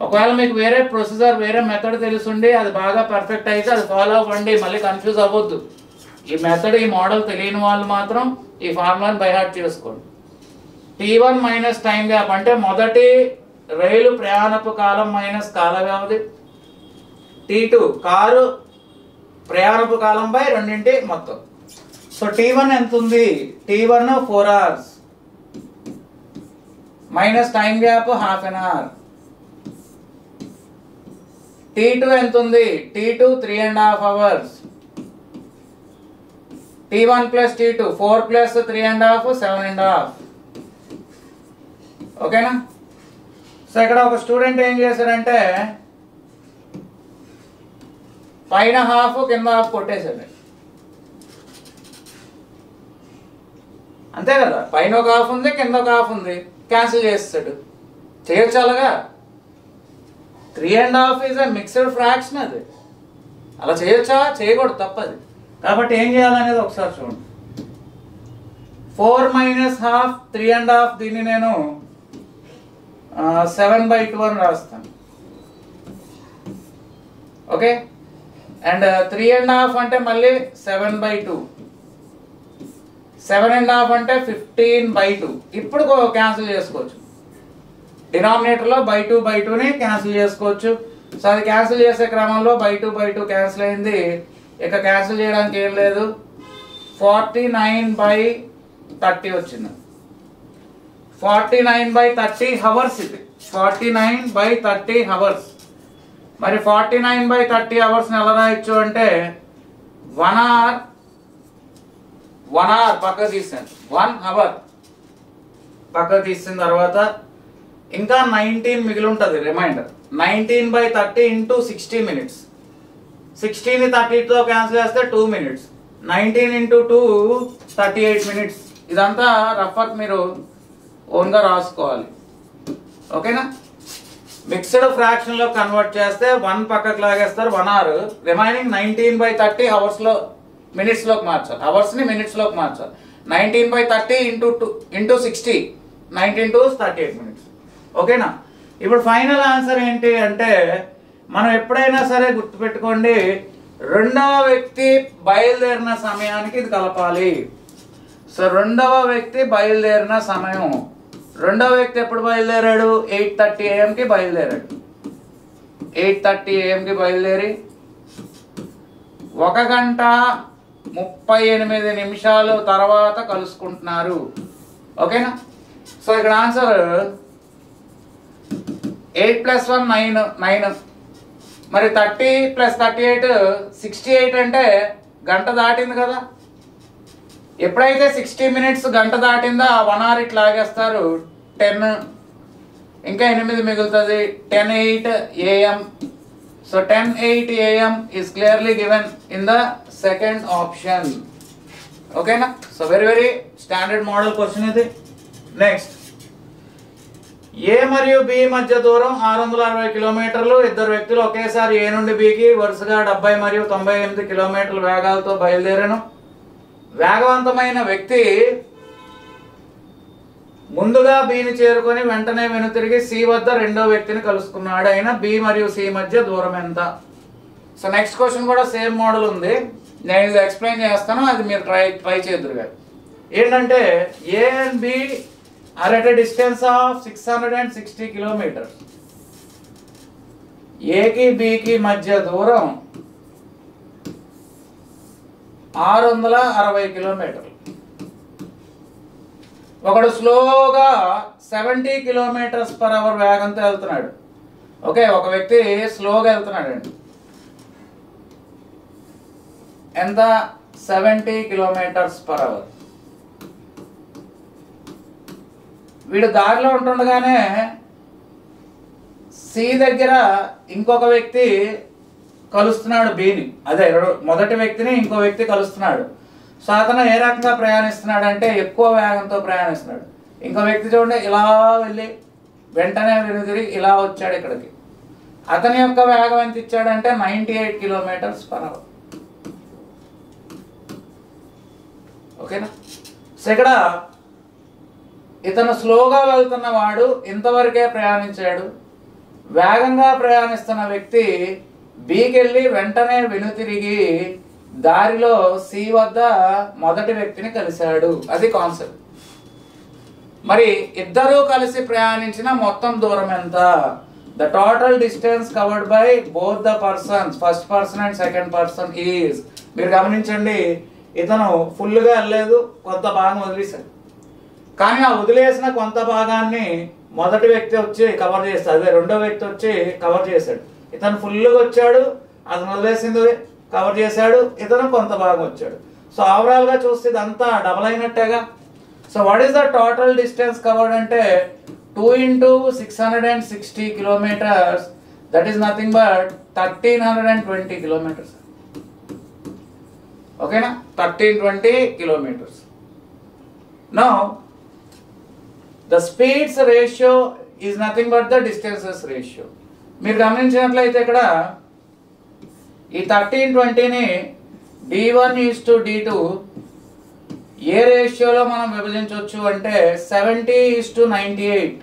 ఒకవేళ మీకు వేరే ప్రొసీజర్, వేరే మెథడ్ తెలుసుండి అది బాగా పర్ఫెక్ట్ అయితే అది ఫాలో అవ్వండి, మళ్ళీ కన్ఫ్యూజ్ అవ్వద్దు. ఈ మెథడ్, ఈ మోడల్ తెలియని వాళ్ళు మాత్రం ఈ ఫార్ములాని బై హార్ట్ చేసుకోండి. T1 మైనస్ టైం గ్యాప్ అంటే మొదటి రైలు ప్రయాణపు కాలం మైనస్ కాల వ్యవధి. T2 కారు ప్రయాణపు కాలం బై రెండింటి మొత్తం. సో T1 ఎంత ఉంది? T1 4 hours minus time gap ½ an hour. T2 ఎంత ఉంది? T2 3.5 hours. T1 plus T2 4 plus 3.5 7.5. ఓకేనా? సో ఇక్కడ ఒక స్టూడెంట్ ఏం చేశాడంటే పైన ½ కింద ½ కొట్టేశాడు. అంతే కదా, పైన ఒక ½ ఉంది, కింద ఒక ½ ఉంది, క్యాన్సిల్ చేస్తాడు. చేయొచ్చు అలాగా. 3.5 ఈజ్ అ మిక్స్డ్ ఫ్రాక్షన్. అది అలా చేయొచ్చా? చేయకూడదు, తప్పది. కాబట్టి ఏం చేయాలనేది ఒకసారి చూడండి. 4 మైనస్ ½ 3.5, దీన్ని నేను 7/2 అని రాస్తాను. ఓకే, అండ్ 3.5 అంటే మళ్ళీ 7/2, 7.5 అంటే 15/2. ఇప్పుడు క్యాన్సిల్ చేసుకోవచ్చు. డినామినేటర్లో /2/2ని క్యాన్సిల్ చేసుకోవచ్చు. సో అది క్యాన్సిల్ చేసే క్రమంలో /2/2 క్యాన్సిల్ అయింది. ఇక క్యాన్సిల్ చేయడానికి ఏం లేదు. 49/30 వచ్చింది. 49/30 అవర్స్. ఇది 49/30 అవర్స్. మరి 49/30 అవర్స్ని ఎలా రాయొచ్చు అంటే 1 hour పక్కకు తీసాను. 1 hour పక్కకు తీసిన తర్వాత ఇంకా 19 మిగిలి ఉంటుంది రిమైండర్. 19/30 into 60 minutes. 60ని 30తో క్యాన్సిల్ చేస్తే 2 minutes. 19 into 2 38 minutes. ఇదంతా రఫ్ వర్క్ మీరు ఓన్గా రాసుకోవాలి. ఓకేనా? మిక్స్డ్ ఫ్రాక్షన్లో కన్వర్ట్ చేస్తే 1 పక్కకు లాగేస్తారు, 1 hour. రిమైనింగ్ 19/30 అవర్స్లో మినిట్స్లోకి మార్చాలి. అవర్స్ని మినిట్స్లోకి మార్చాలి. 19/30 ఇంటూ 60, 19 to 38 minutes. ఓకేనా? ఇప్పుడు ఫైనల్ ఆన్సర్ ఏంటి అంటే, మనం ఎప్పుడైనా సరే గుర్తుపెట్టుకోండి, రెండవ వ్యక్తి బయలుదేరిన సమయానికి ఇది కలపాలి. సో రెండవ వ్యక్తి బయలుదేరిన సమయం రెండో వ్యక్తి ఎప్పుడు బయలుదేరాడు? 8:30 AM బయలుదేరాడు. 8:30 AM బయలుదేరి 1 గంట 38 నిమిషాలు తర్వాత కలుసుకుంటున్నారు. ఓకేనా? సో ఇక్కడ ఆన్సర్ 8 + 1 9. మరి 30 + 38 68 అంటే గంట దాటింది కదా. ఎప్పుడైతే 60 minutes గంట దాటిందో ఆ 1 hour ఇట్లా లాగేస్తారు. 10 ఇంకా 8 మిగులుతుంది. 10:08 AM. So 10:08 AM is clearly given in the second option. ఓకేనా? So very standard model question ఇది. నెక్స్ట్, ఏ మరియు బి మధ్య దూరం 660 కిలోమీటర్లు. ఇద్దరు వ్యక్తులు ఒకేసారి ఏ నుండి బికి వరుసగా 70 మరియు 98 కిలోమీటర్ల వేగాలతో బయలుదేరాను. వేగవంతమైన వ్యక్తి ముందుగా బిని చేరుకొని వెంటనే వెనుతిరిగి సి వద్ద రెండో వ్యక్తిని కలుసుకున్నాడు. అయినా బి మరియు సి మధ్య దూరం ఎంత? సో నెక్స్ట్ క్వశ్చన్ కూడా సేమ్ మోడల్ ఉంది. నేను ఇది ఎక్స్ప్లెయిన్ చేస్తాను, అది మీరు ట్రై చేద్దురుగా. ఏంటంటే A and B are at a distance of 660 kilometers. A కి బి కి మధ్య దూరం 660 కిలోమీటర్లు. ఒకడు స్లోగా 70 km/h వేగంతో వెళ్తున్నాడు. ఓకే, ఒక వ్యక్తి స్లోగా వెళ్తున్నాడు అండి. ఎంత? 70 km/h. వీడు దారిలో ఉంటుండగానే సి దగ్గర ఇంకొక వ్యక్తి కలుస్తున్నాడు బిని. అదే మొదటి వ్యక్తిని ఇంకో వ్యక్తి కలుస్తున్నాడు. సో అతను ఏ రకంగా ప్రయాణిస్తున్నాడు అంటే ఎక్కువ వేగంతో ప్రయాణిస్తున్నాడు. ఇంకో వ్యక్తి చూడండి ఇలా వెళ్ళి వెంటనే వెనుదిరిగి ఇలా వచ్చాడు ఇక్కడికి. అతని యొక్క వేగం ఎంత ఇచ్చాడంటే 98 km/h. ఓకేనా? సో ఇక్కడ ఇతను స్లోగా వెళ్తున్న వాడు ఇంతవరకే ప్రయాణించాడు. వేగంగా ప్రయాణిస్తున్న వ్యక్తి బికి వెళ్ళి వెంటనే వెనుతిరిగి దారిలో సి వద్ద మొదటి వ్యక్తిని కలిశాడు. అది కాన్సెప్ట్. మరి ఇద్దరూ కలిసి ప్రయాణించిన మొత్తం దూరం ఎంత? The total distance covered by both the persons, first person and second person is. మీరు గమనించండి, ఇతను ఫుల్గా వెళ్ళలేదు, కొంత భాగం వదిలేశాడు. కానీ ఆ వదిలేసిన కొంత భాగాన్ని మొదటి వ్యక్తి వచ్చి కవర్ చేస్తాడు, అదే రెండో వ్యక్తి వచ్చి కవర్ చేశాడు. ఇతను ఫుల్గా వచ్చాడు, అతను వదిలేసింది కవర్ చేశాడు, ఇతను కొంత భాగం వచ్చాడు. సో ఓవరాల్గా చూస్తే ఇదంతా డబల్ అయినట్టేగా. So what is the total distance covered అంటే 2 × 660 kilometers, that is nothing but 1320 kilometers. ఓకేనా? 1320 kilometers. Now the speeds ratio is nothing but the distances ratio. మీరు గమనించినట్లయితే ఇక్కడ ఈ 1320ని d1:d2 ఏ రేషియోలో మనం విభజించవచ్చు అంటే 70:98.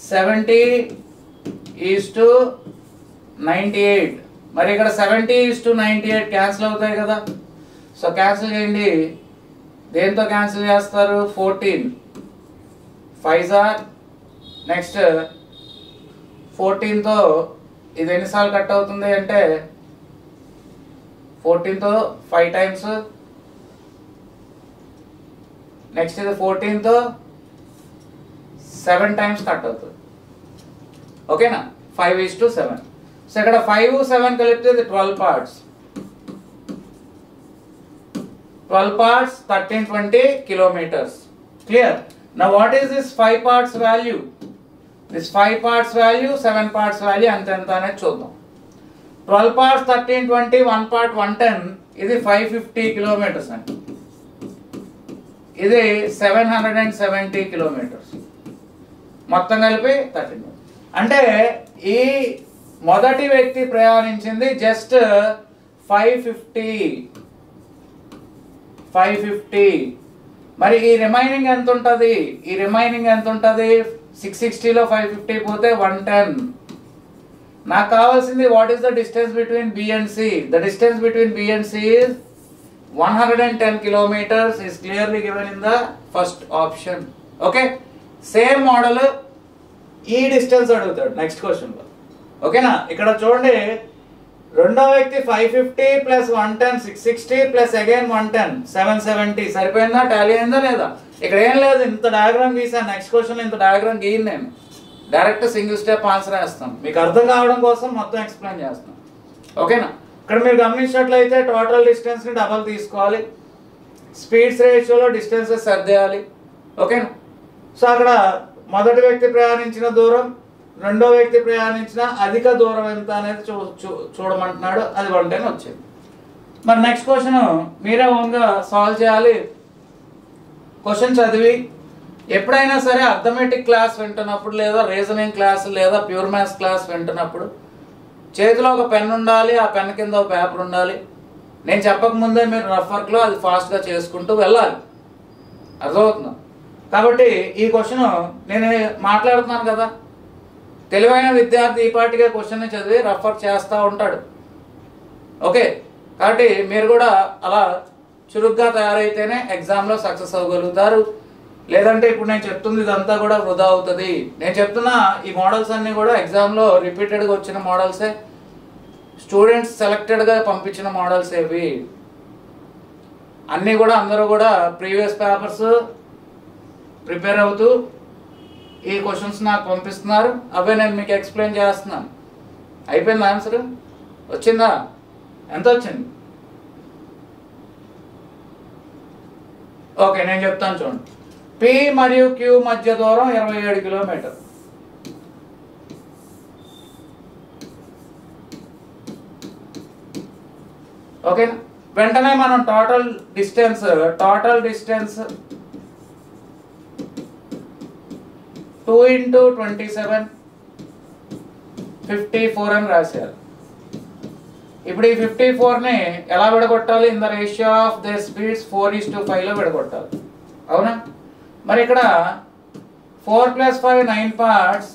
70:98. మరి ఇక్కడ 70:98 క్యాన్సిల్ అవుతాయి కదా. సో క్యాన్సిల్ చేయండి. దేంతో క్యాన్సిల్ చేస్తారు? 14 5s are. నెక్స్ట్ 14తో ఇది ఎన్నిసార్లు కట్ అవుతుంది అంటే 14తో 5 times. నెక్స్ట్ ఇది 14తో 7 times కట్ అవుతుంది. ఓకేనా? 5:7. సో ఇక్కడ 5, 7 కలిపితే ఇది 12 parts. 12 parts 1320 kilometers. Clear? Now what is this 5 parts value? This 5 parts value, 7 parts value అంత అనేది చూద్దాం. 12 parts 1320, 1 part 110, ఇది 550 kilometers అండి. ఇది 770 kilometers. మొత్తం కలిపి 13. అంటే ఈ మొదటి వ్యక్తి ప్రయాణించింది జస్ట్ 550. మరి ఈ రిమైనింగ్ ఎంత ఉంటుంది? ఈ రిమైనింగ్ ఎంత ఉంటుంది? 660లో 550 పోతే 110. నాకు కావాల్సింది what is the distance between B and C. The distance between B and C is 110 kilometers is clearly given in the first option. Okay, same model ఈ డిస్టెన్స్ అడుగుతాడు నెక్స్ట్ క్వశ్చన్లో. ఓకేనా? ఇక్కడ చూడండి, రెండో వ్యక్తి 550 ప్లస్ 110 660 ప్లస్ అగైన్ 110 770. సరిపోయిందా? Tally అయిందా లేదా? ఇక్కడ ఏం లేదు, ఇంత డయాగ్రామ్ గీసాను. నెక్స్ట్ క్వశ్చన్ ఇంత డయాగ్రామ్ గీయను, నేను డైరెక్ట్ సింగిల్ స్టెప్ ఆన్సర్ వేస్తాను. మీకు అర్థం కావడం కోసం మొత్తం ఎక్స్ప్లెయిన్ చేస్తాను. ఓకేనా? ఇక్కడ మీరు గమనించినట్లయితే టోటల్ డిస్టెన్స్ని డబల్ తీసుకోవాలి, స్పీడ్స్ రేషియోలో డిస్టెన్సెస్ సర్దేయాలి. ఓకేనా? సో అక్కడ మొదటి వ్యక్తి ప్రయాణించిన దూరం, రెండో వ్యక్తి ప్రయాణించిన అధిక దూరం ఎంత అనేది చూడమంటున్నాడు. అది 110 వచ్చింది. మరి నెక్స్ట్ క్వశ్చన్ మీరే ఓన్గా సాల్వ్ చేయాలి. క్వశ్చన్ చదివి ఎప్పుడైనా సరే అర్థమెటిక్ క్లాస్ వింటున్నప్పుడు, లేదా రీజనింగ్ క్లాస్, లేదా ప్యూర్ మ్యాథ్స్ క్లాస్ వింటున్నప్పుడు చేతిలో ఒక పెన్ ఉండాలి, ఆ పెన్ కింద ఒక పేపర్ ఉండాలి. నేను చెప్పకముందే మీరు రఫ్ వర్క్లో అది ఫాస్ట్గా చేసుకుంటూ వెళ్ళాలి. అర్థమవుతుందా? కాబట్టి ఈ క్వశ్చన్ నేను మాట్లాడుతున్నాను కదా, తెలివైన విద్యార్థి ఈ పాటిగా క్వశ్చన్ని చదివి రఫ్ వర్క్ చేస్తూ ఉంటాడు. ఓకే, కాబట్టి మీరు కూడా అలా చురుగ్గా తయారైతేనే ఎగ్జామ్లో సక్సెస్ అవ్వగలుగుతారు. లేదంటే ఇప్పుడు నేను చెప్తుంది ఇదంతా కూడా వృధా అవుతుంది. నేను చెప్తున్న ఈ మోడల్స్ అన్నీ కూడా ఎగ్జామ్లో రిపీటెడ్గా వచ్చిన మోడల్సే, స్టూడెంట్స్ సెలెక్టెడ్గా పంపించిన మోడల్స్ ఇవి అన్నీ కూడా. అందరూ కూడా ప్రీవియస్ పేపర్స్ ప్రిపేర్ అవుతూ ఈ క్వశ్చన్స్ నాకు పంపిస్తున్నారు, అవే నేను మీకు ఎక్స్ప్లెయిన్ చేస్తున్నాను. అయిపోయింది ఆన్సర్? వచ్చిందా? ఎంత వచ్చింది? ఓకే, నేను చెప్తాను చూడండి. P మరియు Q మధ్య దూరం 27 కిలోమీటర్. ఓకేనా? వెంటనే మనం టోటల్ డిస్టెన్స్ 2 × 27 54 అని రాశారు. ఇప్పుడు ఈ 54ని ఎలా విడగొట్టాలి? In the ratio of the speeds 4:5లో విడగొట్టాలి. అవునా? మరి ఇక్కడ 4 + 5 9 parts,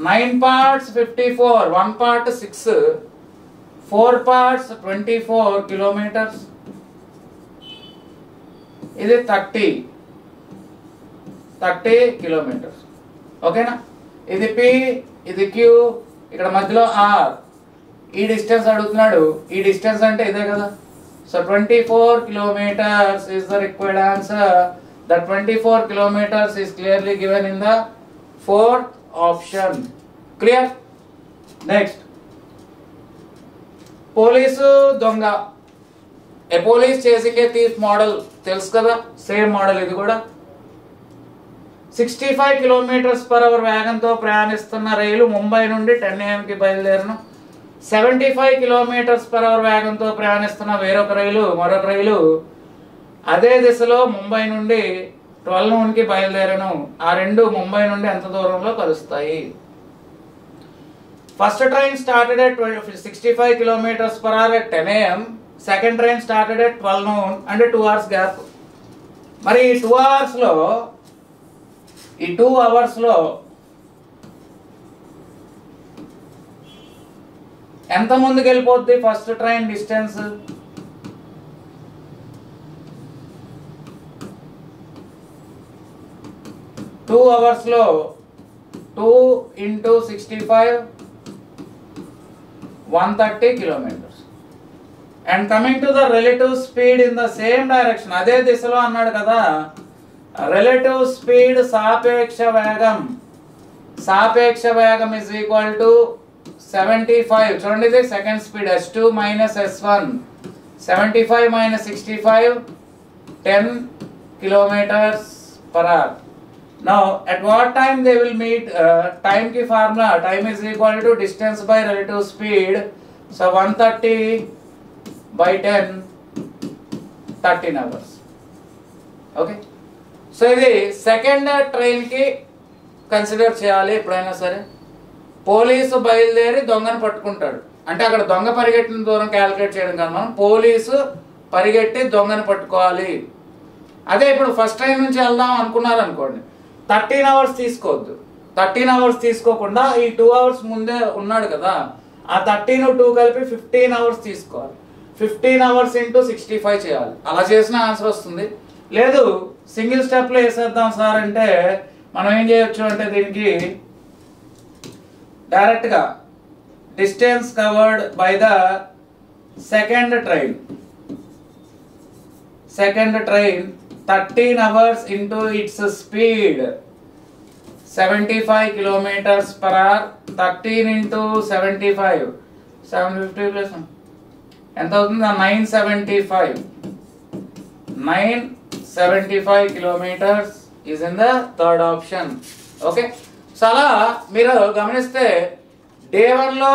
9 parts 54, 1 part 6, 4 parts 24 kilometres. ఇది 30 కిలోమీటర్స్. ఓకేనా? ఇది P, ఇది Q, ఇక్కడ మధ్యలో R. ఈ డిస్టెన్స్ అడుగుతున్నాడు. ఈ డిస్టెన్స్ అంటే ఇదే కదా. So 24 kilometers is the required answer. The 24 kilometers is clearly given in the fourth option. Clear? Next. Police దొంగ. A police chasing a thief model తెలుసు కదా, సేమ్ మోడల్ ఇది కూడా. 65 km/h వేగంతో ప్రయాణిస్తున్న రైలు ముంబై నుండి 10 AM కి బయలుదేరిన 75 km/h వేగంతో ప్రయాణిస్తున్న మరొక రైలు అదే దిశలో ముంబై నుండి 12 noon కి బయలుదేరను. ఆ రెండు ముంబై నుండి ఎంత దూరంలో కలుస్తాయి? First train started at 65 km/h at 10 AM. Second train started at 12 noon, అంటే 2 hours గ్యాప్. మరి ఈ 2 hours లో ఎంత ముందుకు వెళ్ళిపోద్ది ఫస్ట్ ట్రైన్ డిస్టెన్స్? 2 hours లో 2 × 65 130 kilometers. And coming to the relative speed in the same direction, అదే దిశలో అన్నాడు కదా. రిలేటివ్ స్పీడ్ సాపేక్ష వేగం is equal to 75. చూడండి, ఇది second speed S2 - S1. 75 - 65 10 km/h. Now at what time they will meet? Time ki formula, time is equal to distance by relative speed. So 130 by 10, 13 hours. Okay, so ఇది second train కి consider చేయాలి ఎప్పుడైనా సరే. Police బయలుదేరి దొంగను పట్టుకుంటాడు అంటే అక్కడ దొంగ పరిగెట్టిన దూరం క్యాలిక్యులేట్ చేయడం కాదు, మనం పోలీసు పరిగెట్టి దొంగను పట్టుకోవాలి. అదే ఇప్పుడు ఫస్ట్ ట్రైన్ నుంచి వెళ్దాం అనుకున్నారు అనుకోండి, 13 hours తీసుకోవద్దు. 13 hours తీసుకోకుండా ఈ 2 hours ముందే ఉన్నాడు కదా, ఆ 13 2 కలిపి 15 hours తీసుకోవాలి. 15 hours × 65 చేయాలి. అలా చేసిన ఆన్సర్ వస్తుంది. లేదు సింగిల్ స్టెప్లో వేసేద్దాం సార్ అంటే మనం ఏం చేయొచ్చు అంటే దీనికి డైరెక్ట్గా distance covered by the second train 13 hours into its speed 75 kilometers per hour. 13 into 75 750 plus ఎంత అవుతుంది? 975 kilometers is in the third option. Okay, so అలా మీరు గమనిస్తే డే 1లో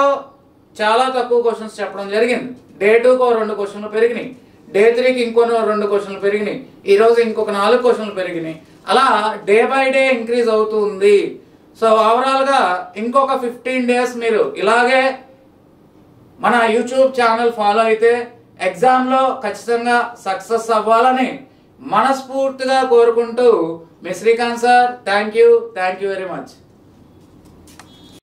చాలా తక్కువ క్వశ్చన్స్ చెప్పడం జరిగింది. డే 2కు 2 క్వశ్చన్లు పెరిగినాయి, డే 3కి ఇంకో 2 క్వశ్చన్లు పెరిగినాయి, ఈరోజు ఇంకొక 4 క్వశ్చన్లు పెరిగినాయి. అలా డే బై డే ఇంక్రీజ్ అవుతుంది. సో ఓవరాల్గా ఇంకొక 15 days మీరు ఇలాగే మన యూట్యూబ్ ఛానల్ ఫాలో అయితే ఎగ్జామ్లో ఖచ్చితంగా సక్సెస్ అవ్వాలని మనస్ఫూర్తిగా కోరుకుంటూ మీ Srikanth sir, thank you very much.